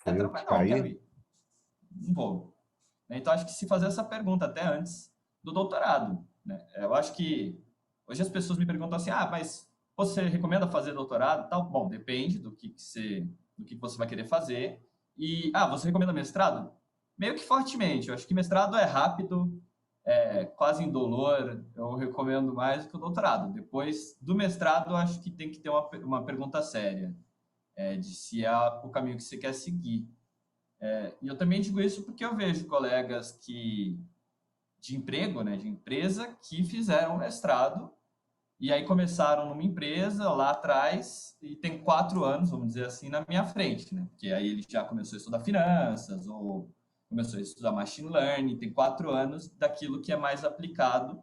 Eu Mas que não quero caí. ir. Não vou. Então, acho que se fazer essa pergunta até antes do doutorado. Né? Eu acho que hoje as pessoas me perguntam assim, mas você recomenda fazer doutorado? Tal? Bom, depende do que você vai querer fazer. E, você recomenda mestrado? Meio que fortemente. Eu acho que mestrado é rápido, quase indolor. Eu recomendo mais do que o doutorado. Depois do mestrado, eu acho que tem que ter uma pergunta séria de se é o caminho que você quer seguir. E eu também digo isso porque eu vejo colegas de emprego, né, de empresa, que fizeram mestrado e aí começaram numa empresa lá atrás e tem 4 anos, vamos dizer assim, na minha frente, né? Porque aí ele já começou a estudar finanças ou começou a estudar machine learning, tem 4 anos daquilo que é mais aplicado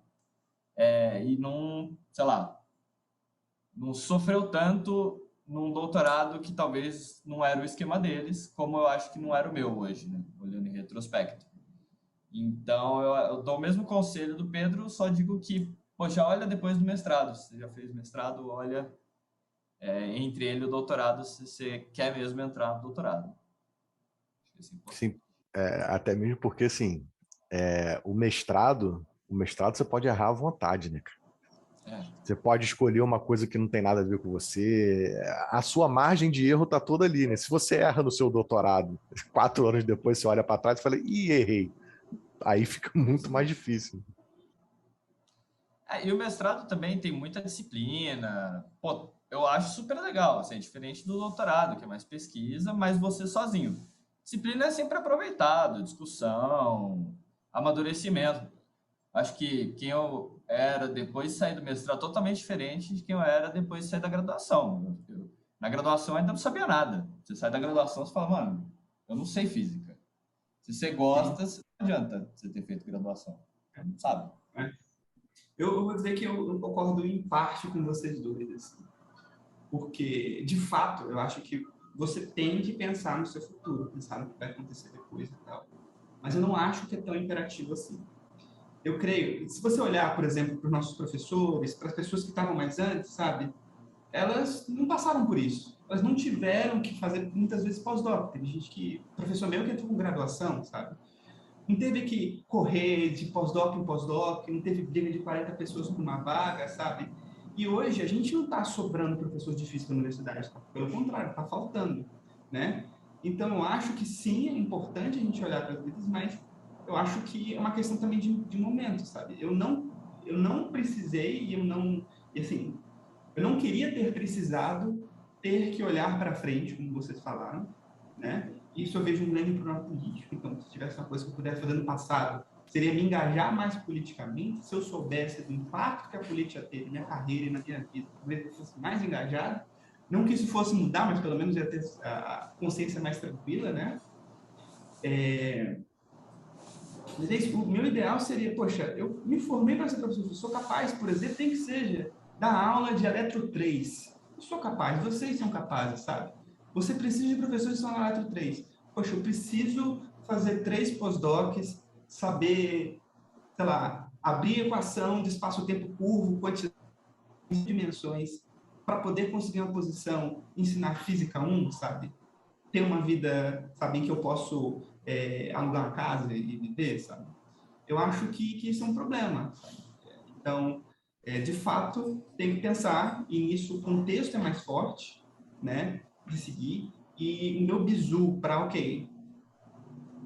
e não, sei lá, não sofreu tanto num doutorado que talvez não era o esquema deles, como eu acho que não era o meu hoje, né? Olhando em retrospecto. Então, eu dou o mesmo conselho do Pedro, só digo que, poxa, olha depois do mestrado. Se você já fez mestrado, olha entre ele e o doutorado, se você quer mesmo entrar no doutorado. Sim, até mesmo porque, assim, o mestrado você pode errar à vontade, né, cara? Você pode escolher uma coisa que não tem nada a ver com você. A sua margem de erro tá toda ali, né? Se você erra no seu doutorado, 4 anos depois você olha para trás e fala, errei. Aí fica muito mais difícil. E o mestrado também tem muita disciplina. Pô, eu acho super legal, assim, diferente do doutorado, que é mais pesquisa, mas você sozinho. Disciplina é sempre aproveitado, discussão, amadurecimento. Acho que quem eu era depois de sair do mestrado totalmente diferente de quem eu era depois de sair da graduação. Na graduação ainda não sabia nada. Você sai da graduação, você fala, mano, eu não sei física. Se você gosta, não adianta você ter feito graduação. Não sabe. Eu vou dizer que eu concordo em parte com vocês dois, assim. Porque, de fato, eu acho que você tem que pensar no seu futuro, pensar no que vai acontecer depois e tal. Mas eu não acho que é tão imperativo assim. Eu creio, se você olhar, por exemplo, para os nossos professores, para as pessoas que estavam mais antes, sabe? Elas não passaram por isso. Elas não tiveram que fazer, muitas vezes, pós-doc. Tem gente que, professor meu que entrou com graduação, sabe? Não teve que correr de pós-doc em pós-doc, não teve briga de 40 pessoas por uma vaga, sabe? E hoje a gente não está sobrando professores de física na universidade, tá? Pelo contrário, está faltando, né? Então, eu acho que sim, é importante a gente olhar para as vidas, mas eu acho que é uma questão também de momento, sabe? Eu não precisei e assim, eu não queria ter precisado ter que olhar para frente, como vocês falaram, né? Isso eu vejo um grande problema político. Então, se tivesse uma coisa que eu pudesse fazer no passado, seria me engajar mais politicamente. Se eu soubesse do impacto que a política teve na minha carreira e na minha vida, talvez eu fosse mais engajado. Não que isso fosse mudar, mas pelo menos ia ter a consciência mais tranquila, né? Mas é isso, o meu ideal seria, poxa, eu me formei para ser professor, eu sou capaz, por exemplo, tem que seja, dar aula de Eletro 3. Eu sou capaz, vocês são capazes, sabe? Você precisa de professores que são na Eletro 3. Poxa, eu preciso fazer 3 pós-docs, saber, sei lá, abrir equação de espaço-tempo curvo, quantidade de dimensões, para poder conseguir uma posição, ensinar física 1, sabe? Ter uma vida, sabe, em que eu posso alugar uma casa e viver, sabe? Eu acho que isso é um problema, sabe? Então, de fato, tem que pensar, e nisso o contexto é mais forte, né, de seguir, e o meu bizu para, ok,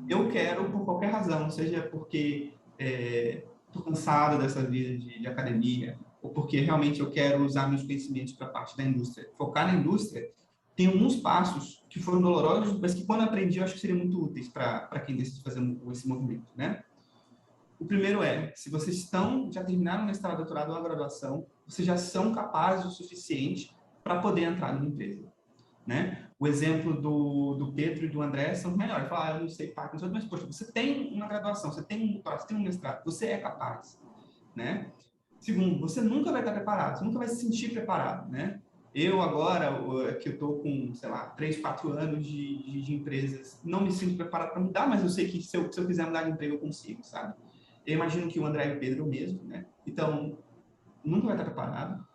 eu quero, por qualquer razão, seja porque estou cansado dessa vida de academia, ou porque realmente eu quero usar meus conhecimentos para a parte da indústria, focar na indústria, tem alguns passos que foram dolorosos, mas que quando eu aprendi eu acho que seriam muito úteis para quem decide fazer esse movimento, né? O primeiro se vocês já terminaram o mestrado, doutorado ou a graduação, vocês já são capazes o suficiente para poder entrar numa empresa, né? O exemplo do Pedro e do André são os melhores. Falar, eu não sei, pá, mas, poxa, você tem uma graduação, você tem um doutorado, você tem um mestrado, você é capaz, né? Segundo, você nunca vai estar preparado, você nunca vai se sentir preparado, né? Eu agora, que eu estou com, sei lá, 3, 4 anos de empresas, não me sinto preparado para mudar, mas eu sei que se eu quiser mudar de emprego, eu consigo, sabe? Eu imagino que o André e o Pedro mesmo, né? Então, nunca vai estar preparado.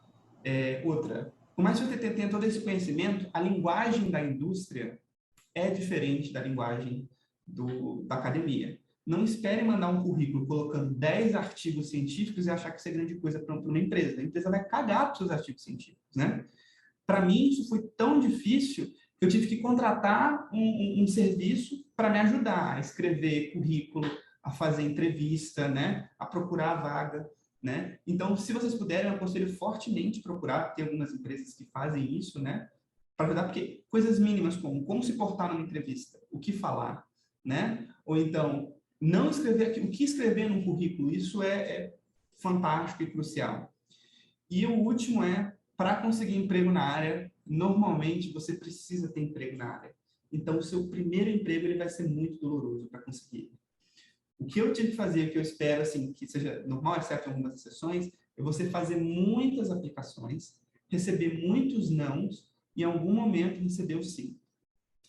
Outra, por mais que você tenha todo esse conhecimento, a linguagem da indústria é diferente da linguagem da academia. Não espere mandar um currículo colocando 10 artigos científicos e achar que isso é grande coisa para uma empresa. A empresa vai cagar para os seus artigos científicos, né? Para mim, isso foi tão difícil que eu tive que contratar um serviço para me ajudar a escrever currículo, a fazer entrevista, né? A procurar a vaga, né? Então, se vocês puderem, eu aconselho fortemente procurar, tem algumas empresas que fazem isso, né? Para ajudar, porque coisas mínimas como se portar numa entrevista, o que falar, né? Ou então, não escrever o que escrever num currículo, isso é fantástico e crucial. E o último para conseguir emprego na área, normalmente você precisa ter emprego na área. Então, o seu primeiro emprego ele vai ser muito doloroso para conseguir. O que eu tive que fazer, o que eu espero assim, que seja normal, exceto em algumas exceções, é você fazer muitas aplicações, receber muitos nãos e em algum momento receber o sim.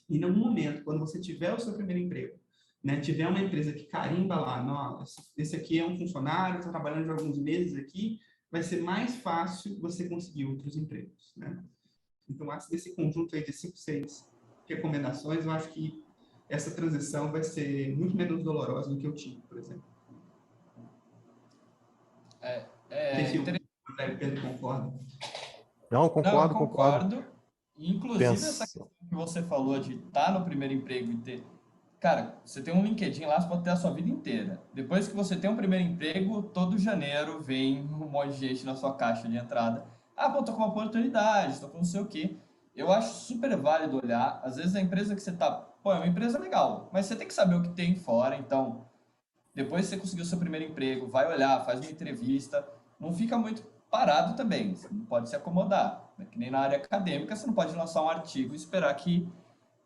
E em algum momento, quando você tiver o seu primeiro emprego, né, tiver uma empresa que carimba lá, nossa, esse aqui é um funcionário, está trabalhando de alguns meses aqui, vai ser mais fácil você conseguir outros empregos, né? Então, acho que desse conjunto aí de 5, 6 recomendações, eu acho que essa transição vai ser muito menos dolorosa do que eu tive, por exemplo. O Pedro concorda? Não, concordo, Não, eu concordo. Inclusive, essa questão que você falou de estar no primeiro emprego e ter... Cara, você tem um LinkedIn lá, você pode ter a sua vida inteira. Depois que você tem um primeiro emprego, todo janeiro vem um monte de gente na sua caixa de entrada. Ah, pô, tô com uma oportunidade, tô com não sei o quê. Eu acho super válido olhar. Às vezes a empresa que você tá... Pô, é uma empresa legal, mas você tem que saber o que tem fora. Então, depois que você conseguiu o seu primeiro emprego, vai olhar, faz uma entrevista. não fica muito parado também. Você não pode se acomodar. É que nem na área acadêmica, você não pode lançar um artigo e esperar que,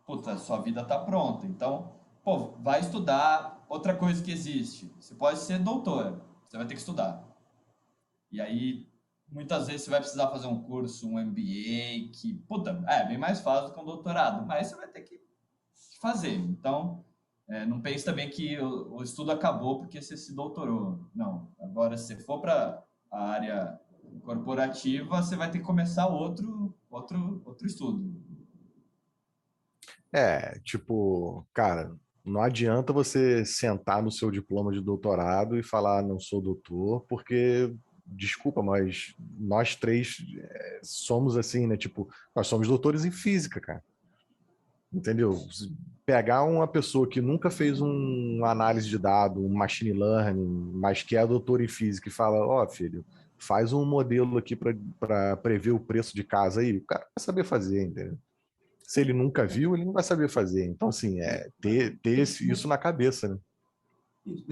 puta, sua vida tá pronta. Então, pô, vai estudar. Outra coisa que existe, você pode ser doutor, você vai ter que estudar. E aí, muitas vezes você vai precisar fazer um curso, um MBA, que, puta, é bem mais fácil do que um doutorado, mas você vai ter que fazer. Então, não pense também que o estudo acabou porque você se doutorou. Não. Agora, se você for para a área corporativa, você vai ter que começar outro estudo. Tipo, cara, não adianta você sentar no seu diploma de doutorado e falar não sou doutor, porque, desculpa, mas nós três somos assim, né? Tipo, nós somos doutores em física, cara. Entendeu? Pegar uma pessoa que nunca fez uma análise de dado, um machine learning, mas que é doutor em física e fala, ó, filho, faz um modelo aqui para prever o preço de casa aí, o cara vai saber fazer, entendeu? Se ele nunca viu, ele não vai saber fazer. Então, assim, ter isso na cabeça, né?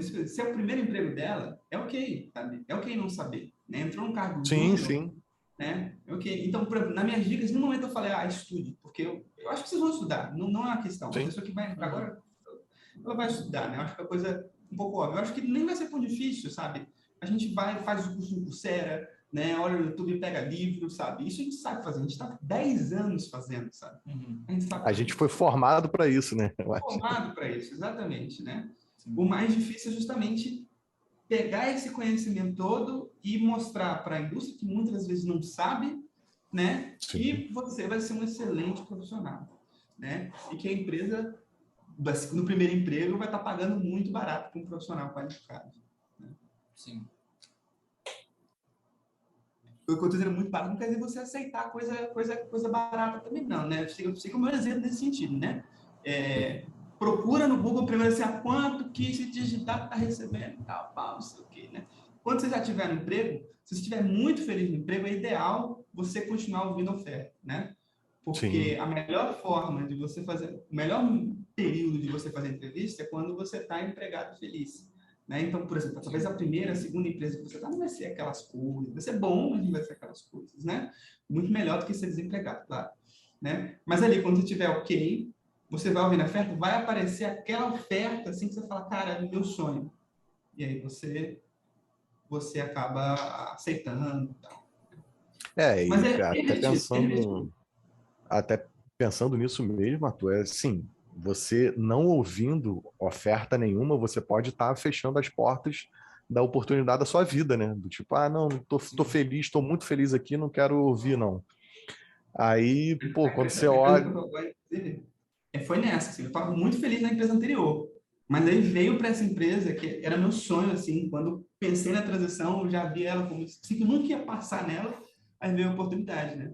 Se é o primeiro emprego dela, é ok, sabe? É ok não saber, né? Entrou num cargo Sim, júnior, sim. né? É ok. Então, por exemplo, nas minhas dicas, no momento eu falei, estude, porque eu acho que vocês vão estudar, não é uma questão. A Sim. pessoa que vai entrar agora, ela vai estudar, né? Eu acho que é uma coisa um pouco óbvia. Eu acho que nem vai ser tão difícil, sabe? A gente vai, faz o curso no Coursera, né? Olha no YouTube, pega livro, sabe? Isso a gente sabe fazer. A gente está 10 anos fazendo, sabe? Uhum. A gente foi formado para isso, né? Formado para isso, exatamente, né? Sim. O mais difícil é justamente pegar esse conhecimento todo e mostrar para a indústria que muitas vezes não sabe, né? Sim. Que você vai ser um excelente profissional, né? E que a empresa, no primeiro emprego, vai estar pagando muito barato para um profissional qualificado. Né? Sim. O que eu estou dizendo muito barato não quer dizer você aceitar coisa barata também, não, né? Eu sei que é o meu exemplo nesse sentido, né? Procura no Google primeiro assim, a quanto que esse digital está recebendo, tal, não sei o quê, né? Quando você já tiver no emprego, se você estiver muito feliz no emprego, é ideal você continuar ouvindo oferta, né? Porque Sim. a melhor forma de você fazer, o melhor período de você fazer entrevista é quando você está empregado feliz. Né? Então, por exemplo, talvez a primeira, a segunda empresa que você está não vai ser aquelas coisas, vai ser bom, mas não vai ser aquelas coisas, né? Muito melhor do que ser desempregado, claro. Né? Mas ali, quando você estiver ok, você vai ouvir na oferta, vai aparecer aquela oferta assim que você fala, cara, é o meu sonho. E aí você acaba aceitando e tal. Mas até pensando nisso mesmo, Arthur, assim, você não ouvindo oferta nenhuma, você pode estar fechando as portas da oportunidade da sua vida, né? Do tipo, não, tô feliz, tô muito feliz aqui, não quero ouvir, não. Aí, pô, quando você olha... Foi nessa, assim, eu estava muito feliz na empresa anterior, mas aí veio para essa empresa, que era meu sonho, assim, quando pensei na transição, eu já vi ela como assim, que eu nunca ia passar nela, aí veio a oportunidade, né?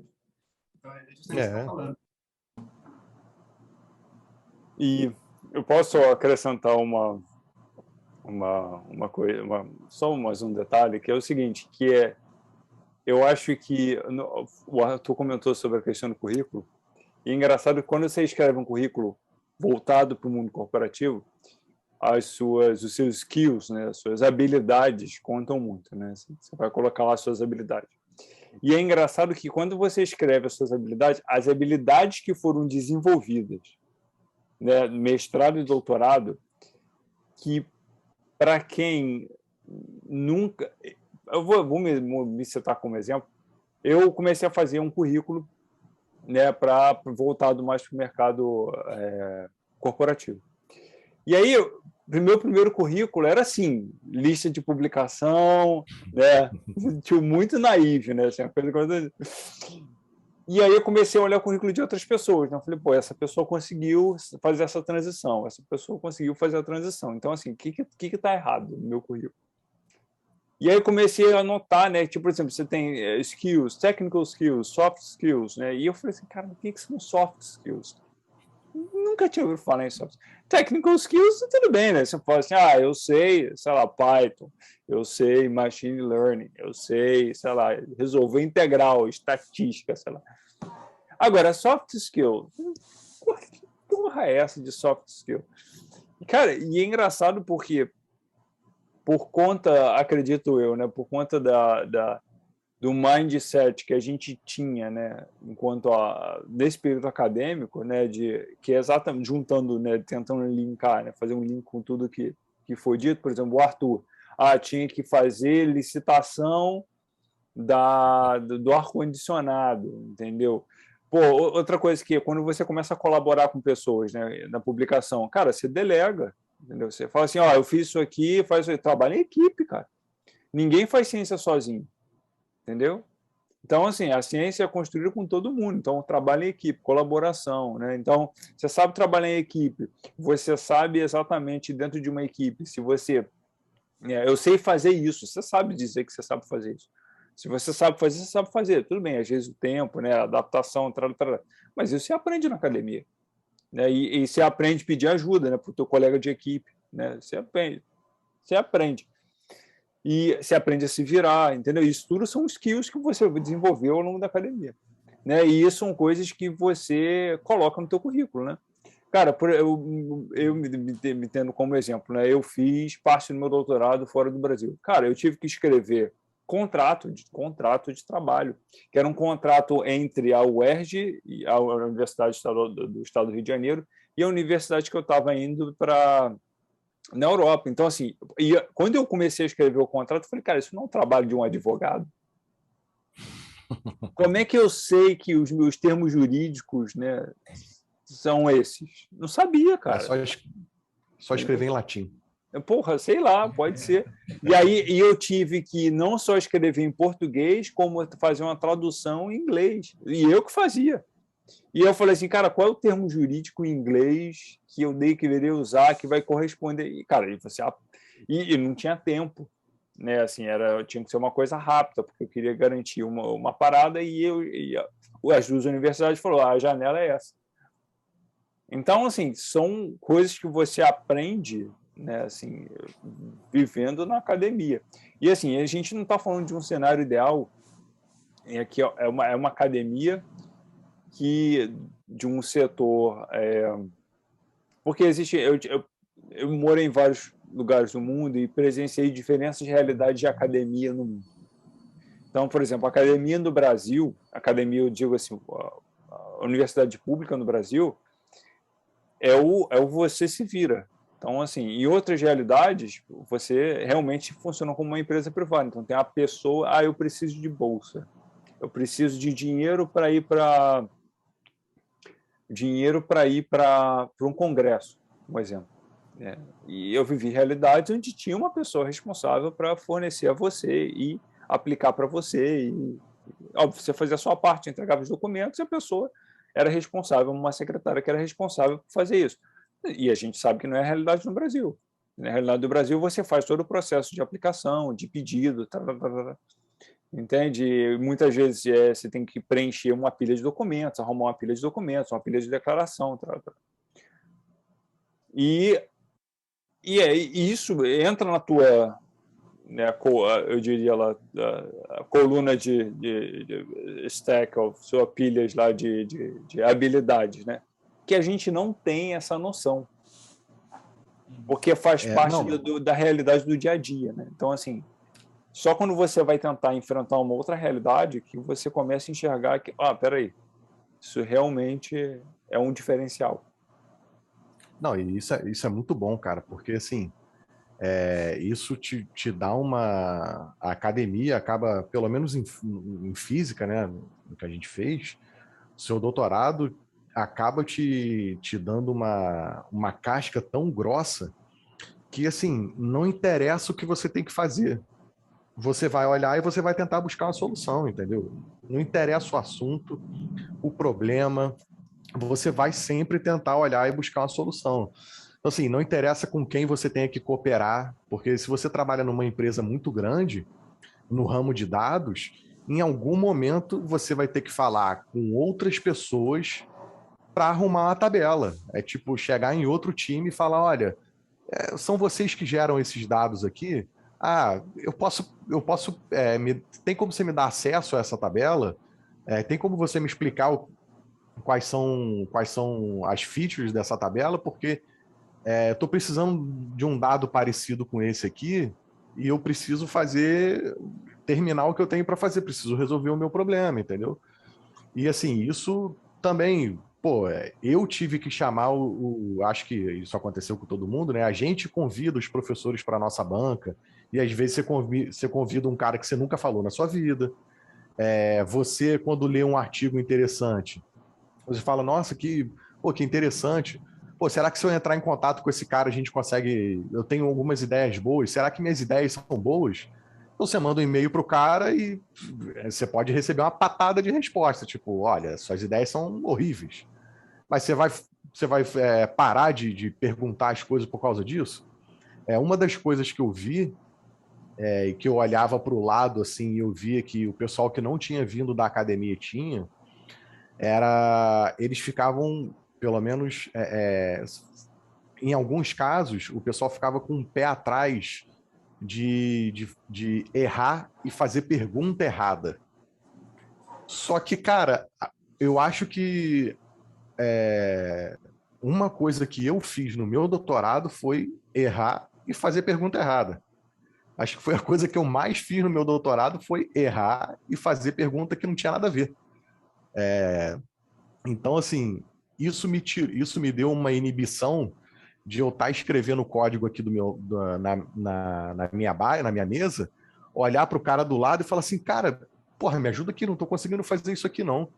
Então, é justamente isso que você está falando. E eu posso acrescentar uma coisa, só mais um detalhe, que é o seguinte, eu acho que o Arthur comentou sobre a questão do currículo, e é engraçado que quando você escreve um currículo voltado para o mundo corporativo, os seus skills, né, as suas habilidades contam muito, né? Você vai colocar lá as suas habilidades. E é engraçado que quando você escreve as suas habilidades, as habilidades que foram desenvolvidas, né, mestrado e doutorado, que para quem nunca... Eu vou me citar como exemplo. Eu comecei a fazer um currículo, né, voltado mais para o mercado corporativo. E aí, meu primeiro currículo era assim, lista de publicação, né, muito naive, né, assim, coisa... E aí eu comecei a olhar o currículo de outras pessoas, né? Eu falei, pô, essa pessoa conseguiu fazer essa transição, essa pessoa conseguiu fazer a transição. Então, assim, o que está errado no meu currículo? E aí eu comecei a anotar, né? Tipo, por exemplo, você tem skills, technical skills, soft skills, né? E eu falei assim, cara, o que são soft skills? Nunca tinha ouvido falar em soft skills. Technical skills, tudo bem, né? Você fala assim, eu sei, sei lá, Python, eu sei machine learning, eu sei, sei lá, resolver integral, estatística, sei lá. Agora, soft skill, que porra é essa de soft skill? Cara, e é engraçado porque por conta, acredito eu, né, por conta do mindset que a gente tinha, né, enquanto desse período acadêmico, né, que é exatamente juntando, né, tentando linkar, né, fazer um link com tudo que foi dito, por exemplo, o Arthur, tinha que fazer licitação do ar-condicionado, entendeu? Pô, outra coisa que quando você começa a colaborar com pessoas, né, na publicação, cara, você delega, entendeu? Você fala assim, eu fiz isso aqui, trabalha em equipe, cara. Ninguém faz ciência sozinho, entendeu? Então, assim, a ciência é construída com todo mundo, então trabalho em equipe, colaboração, né? Então, você sabe trabalhar em equipe, você sabe exatamente dentro de uma equipe, se você... eu sei fazer isso, você sabe dizer que você sabe fazer isso. Se você sabe fazer, você sabe fazer. Tudo bem, às vezes o tempo, né, a adaptação, mas isso você aprende na academia. Né? E você aprende a pedir ajuda, né, para o teu colega de equipe. Né? Você aprende. E você aprende a se virar, entendeu? Isso tudo são skills que você desenvolveu ao longo da academia. Né? E isso são coisas que você coloca no teu currículo, né? Cara, eu me tendo como exemplo, né? Eu fiz parte do meu doutorado fora do Brasil. Cara, eu tive que escrever contrato de trabalho, que era um contrato entre a UERJ, a Universidade do Estado do Rio de Janeiro, e a universidade que eu estava indo na Europa. Então, assim, quando eu comecei a escrever o contrato, eu falei, cara, isso não é um trabalho de um advogado. Como é que eu sei que os meus termos jurídicos, né, são esses? Não sabia, cara. Só escrever em latim. Porra, sei lá, pode ser. E aí eu tive que não só escrever em português, como fazer uma tradução em inglês. E eu que fazia. E eu falei assim, cara, qual é o termo jurídico em inglês que eu deveria usar, que vai corresponder? E, cara, e não tinha tempo. Né? Assim, tinha que ser uma coisa rápida, porque eu queria garantir uma parada e as duas universidades falaram, a janela é essa. Então, assim, são coisas que você aprende, né, assim, vivendo na academia. E, assim, a gente não está falando de um cenário ideal, aqui é uma academia de um setor... porque existe... Eu morei em vários lugares do mundo e presenciei diferenças de realidade de academia no mundo. Então, por exemplo, a academia no Brasil, eu digo assim, a universidade pública no Brasil, é o você se vira. Então, assim, em outras realidades, você realmente funciona como uma empresa privada. Então, tem a pessoa, eu preciso de bolsa, eu preciso de dinheiro para ir para um congresso, um exemplo. Né? E eu vivi realidades onde tinha uma pessoa responsável para fornecer a você e aplicar para você. E, óbvio, você fazia a sua parte, entregava os documentos e a pessoa era responsável, uma secretária que era responsável por fazer isso. E a gente sabe que não é a realidade no Brasil. Na realidade do Brasil, você faz todo o processo de aplicação, de pedido, entende? Muitas vezes você tem que preencher uma pilha de documentos, arrumar uma pilha de documentos, uma pilha de declaração. E isso entra na tua, né, eu diria lá, a coluna de stack, sua pilhas lá de habilidades, né? Que a gente não tem essa noção, porque faz parte da realidade do dia a dia, né? Então, assim, só quando você vai tentar enfrentar uma outra realidade que você começa a enxergar que, peraí, isso realmente é um diferencial. Não, e isso é muito bom, cara, porque, assim, isso te dá a academia acaba, pelo menos em física, né, no que a gente fez, seu doutorado acaba te dando uma casca tão grossa que, assim, não interessa o que você tem que fazer. Você vai olhar e você vai tentar buscar uma solução, entendeu? Não interessa o assunto, o problema, você vai sempre tentar olhar e buscar uma solução. Então, assim, não interessa com quem você tenha que cooperar, porque se você trabalha numa empresa muito grande, no ramo de dados, em algum momento você vai ter que falar com outras pessoas para arrumar uma tabela. É tipo chegar em outro time e falar, olha, são vocês que geram esses dados aqui? Tem como você me dar acesso a essa tabela? Tem como você me explicar quais são as features dessa tabela? Porque eu estou precisando de um dado parecido com esse aqui e eu preciso terminar o que eu tenho para fazer, preciso resolver o meu problema, entendeu? E assim, isso também, pô, eu tive que chamar acho que isso aconteceu com todo mundo, né? A gente convida os professores para nossa banca, e às vezes você convida um cara que você nunca falou na sua vida. Você, quando lê um artigo interessante, você fala, nossa, que interessante. Pô, será que se eu entrar em contato com esse cara, a gente consegue. Eu tenho algumas ideias boas. Será que minhas ideias são boas? Então você manda um e-mail pro cara e você pode receber uma patada de resposta, tipo, olha, suas ideias são horríveis. Mas você vai parar de perguntar as coisas por causa disso? Uma das coisas que eu vi e que eu olhava para o lado assim, e eu via que o pessoal que não tinha vindo da academia tinha, eles ficavam, pelo menos em alguns casos, o pessoal ficava com o pé atrás de errar e fazer pergunta errada. Só que, cara, eu acho que uma coisa que eu fiz no meu doutorado foi errar e fazer pergunta errada. Acho que foi a coisa que eu mais fiz no meu doutorado, foi errar e fazer pergunta que não tinha nada a ver. Então, assim, isso me deu uma inibição de eu estar escrevendo o código aqui na minha mesa, olhar para o cara do lado e falar assim, cara, porra, me ajuda aqui, não estou conseguindo fazer isso aqui não.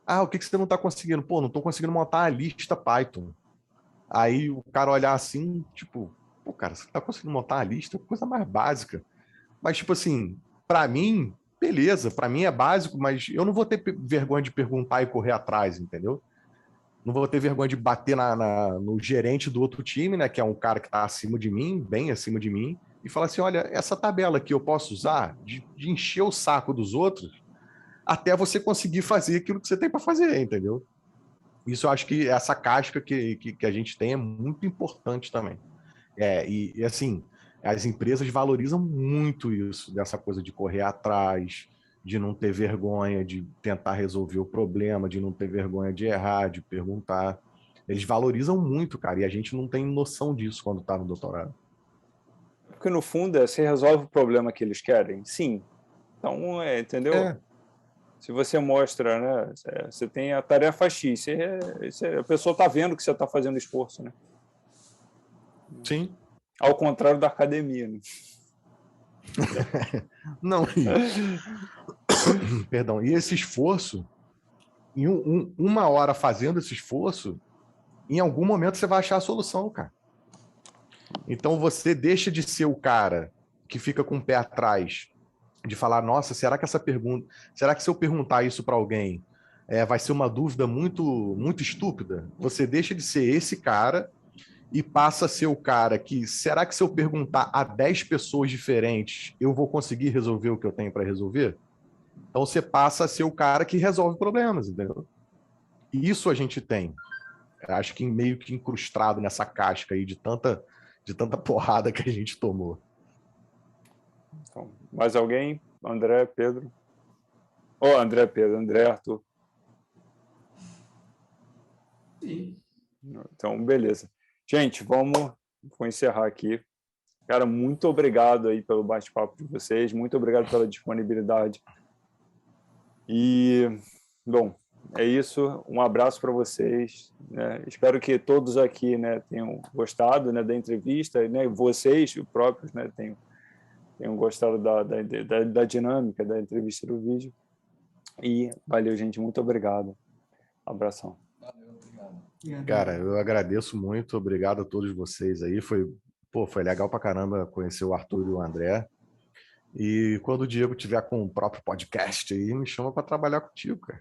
Ah, o que você não está conseguindo? Pô, não estou conseguindo montar a lista Python. Aí o cara olhar assim, tipo, pô, cara, você está conseguindo montar a lista? Coisa mais básica. Mas, tipo assim, para mim, beleza, para mim é básico, mas eu não vou ter vergonha de perguntar e correr atrás, entendeu? Não vou ter vergonha de bater no gerente do outro time, né, que é um cara que está acima de mim, bem acima de mim, e falar assim, olha, essa tabela aqui eu posso usar de encher o saco dos outros até você conseguir fazer aquilo que você tem para fazer, entendeu? Isso eu acho que essa casca que a gente tem é muito importante também. E assim, as empresas valorizam muito isso, dessa coisa de correr atrás, de não ter vergonha de tentar resolver o problema, de não ter vergonha de errar, de perguntar. Eles valorizam muito, cara, e a gente não tem noção disso quando está no doutorado. Porque no fundo você resolve o problema que eles querem? Sim. Então, entendeu? Se você mostra, né? Você tem a tarefa X, a pessoa está vendo que você está fazendo esforço, né? Sim. Ao contrário da academia, né? Não, perdão, e esse esforço, em uma hora fazendo esse esforço, em algum momento você vai achar a solução, cara. Então você deixa de ser o cara que fica com o pé atrás, de falar, nossa, será que se eu perguntar isso para alguém, vai ser uma dúvida muito, muito estúpida? Você deixa de ser esse cara e passa a ser o cara que, será que se eu perguntar a 10 pessoas diferentes, eu vou conseguir resolver o que eu tenho para resolver? Então você passa a ser o cara que resolve problemas, entendeu? E isso a gente tem. Acho que meio que incrustado nessa casca aí de tanta porrada que a gente tomou. Então, mais alguém? André, Pedro? André, Pedro, André, Arthur. Sim. Então, beleza. Gente, vou encerrar aqui. Cara, muito obrigado aí pelo bate-papo de vocês, muito obrigado pela disponibilidade. E, bom, é isso. Um abraço para vocês, né? Espero que todos aqui, né, tenham gostado, né, da entrevista, né? Vocês próprios, né, tenham gostado da dinâmica da entrevista do vídeo. E valeu, gente. Muito obrigado. Abração. Valeu, obrigado. Cara, eu agradeço muito. Obrigado a todos vocês aí. Foi legal pra caramba conhecer o Arthur e o André. E quando o Diego tiver com o próprio podcast aí, me chama para trabalhar contigo, cara.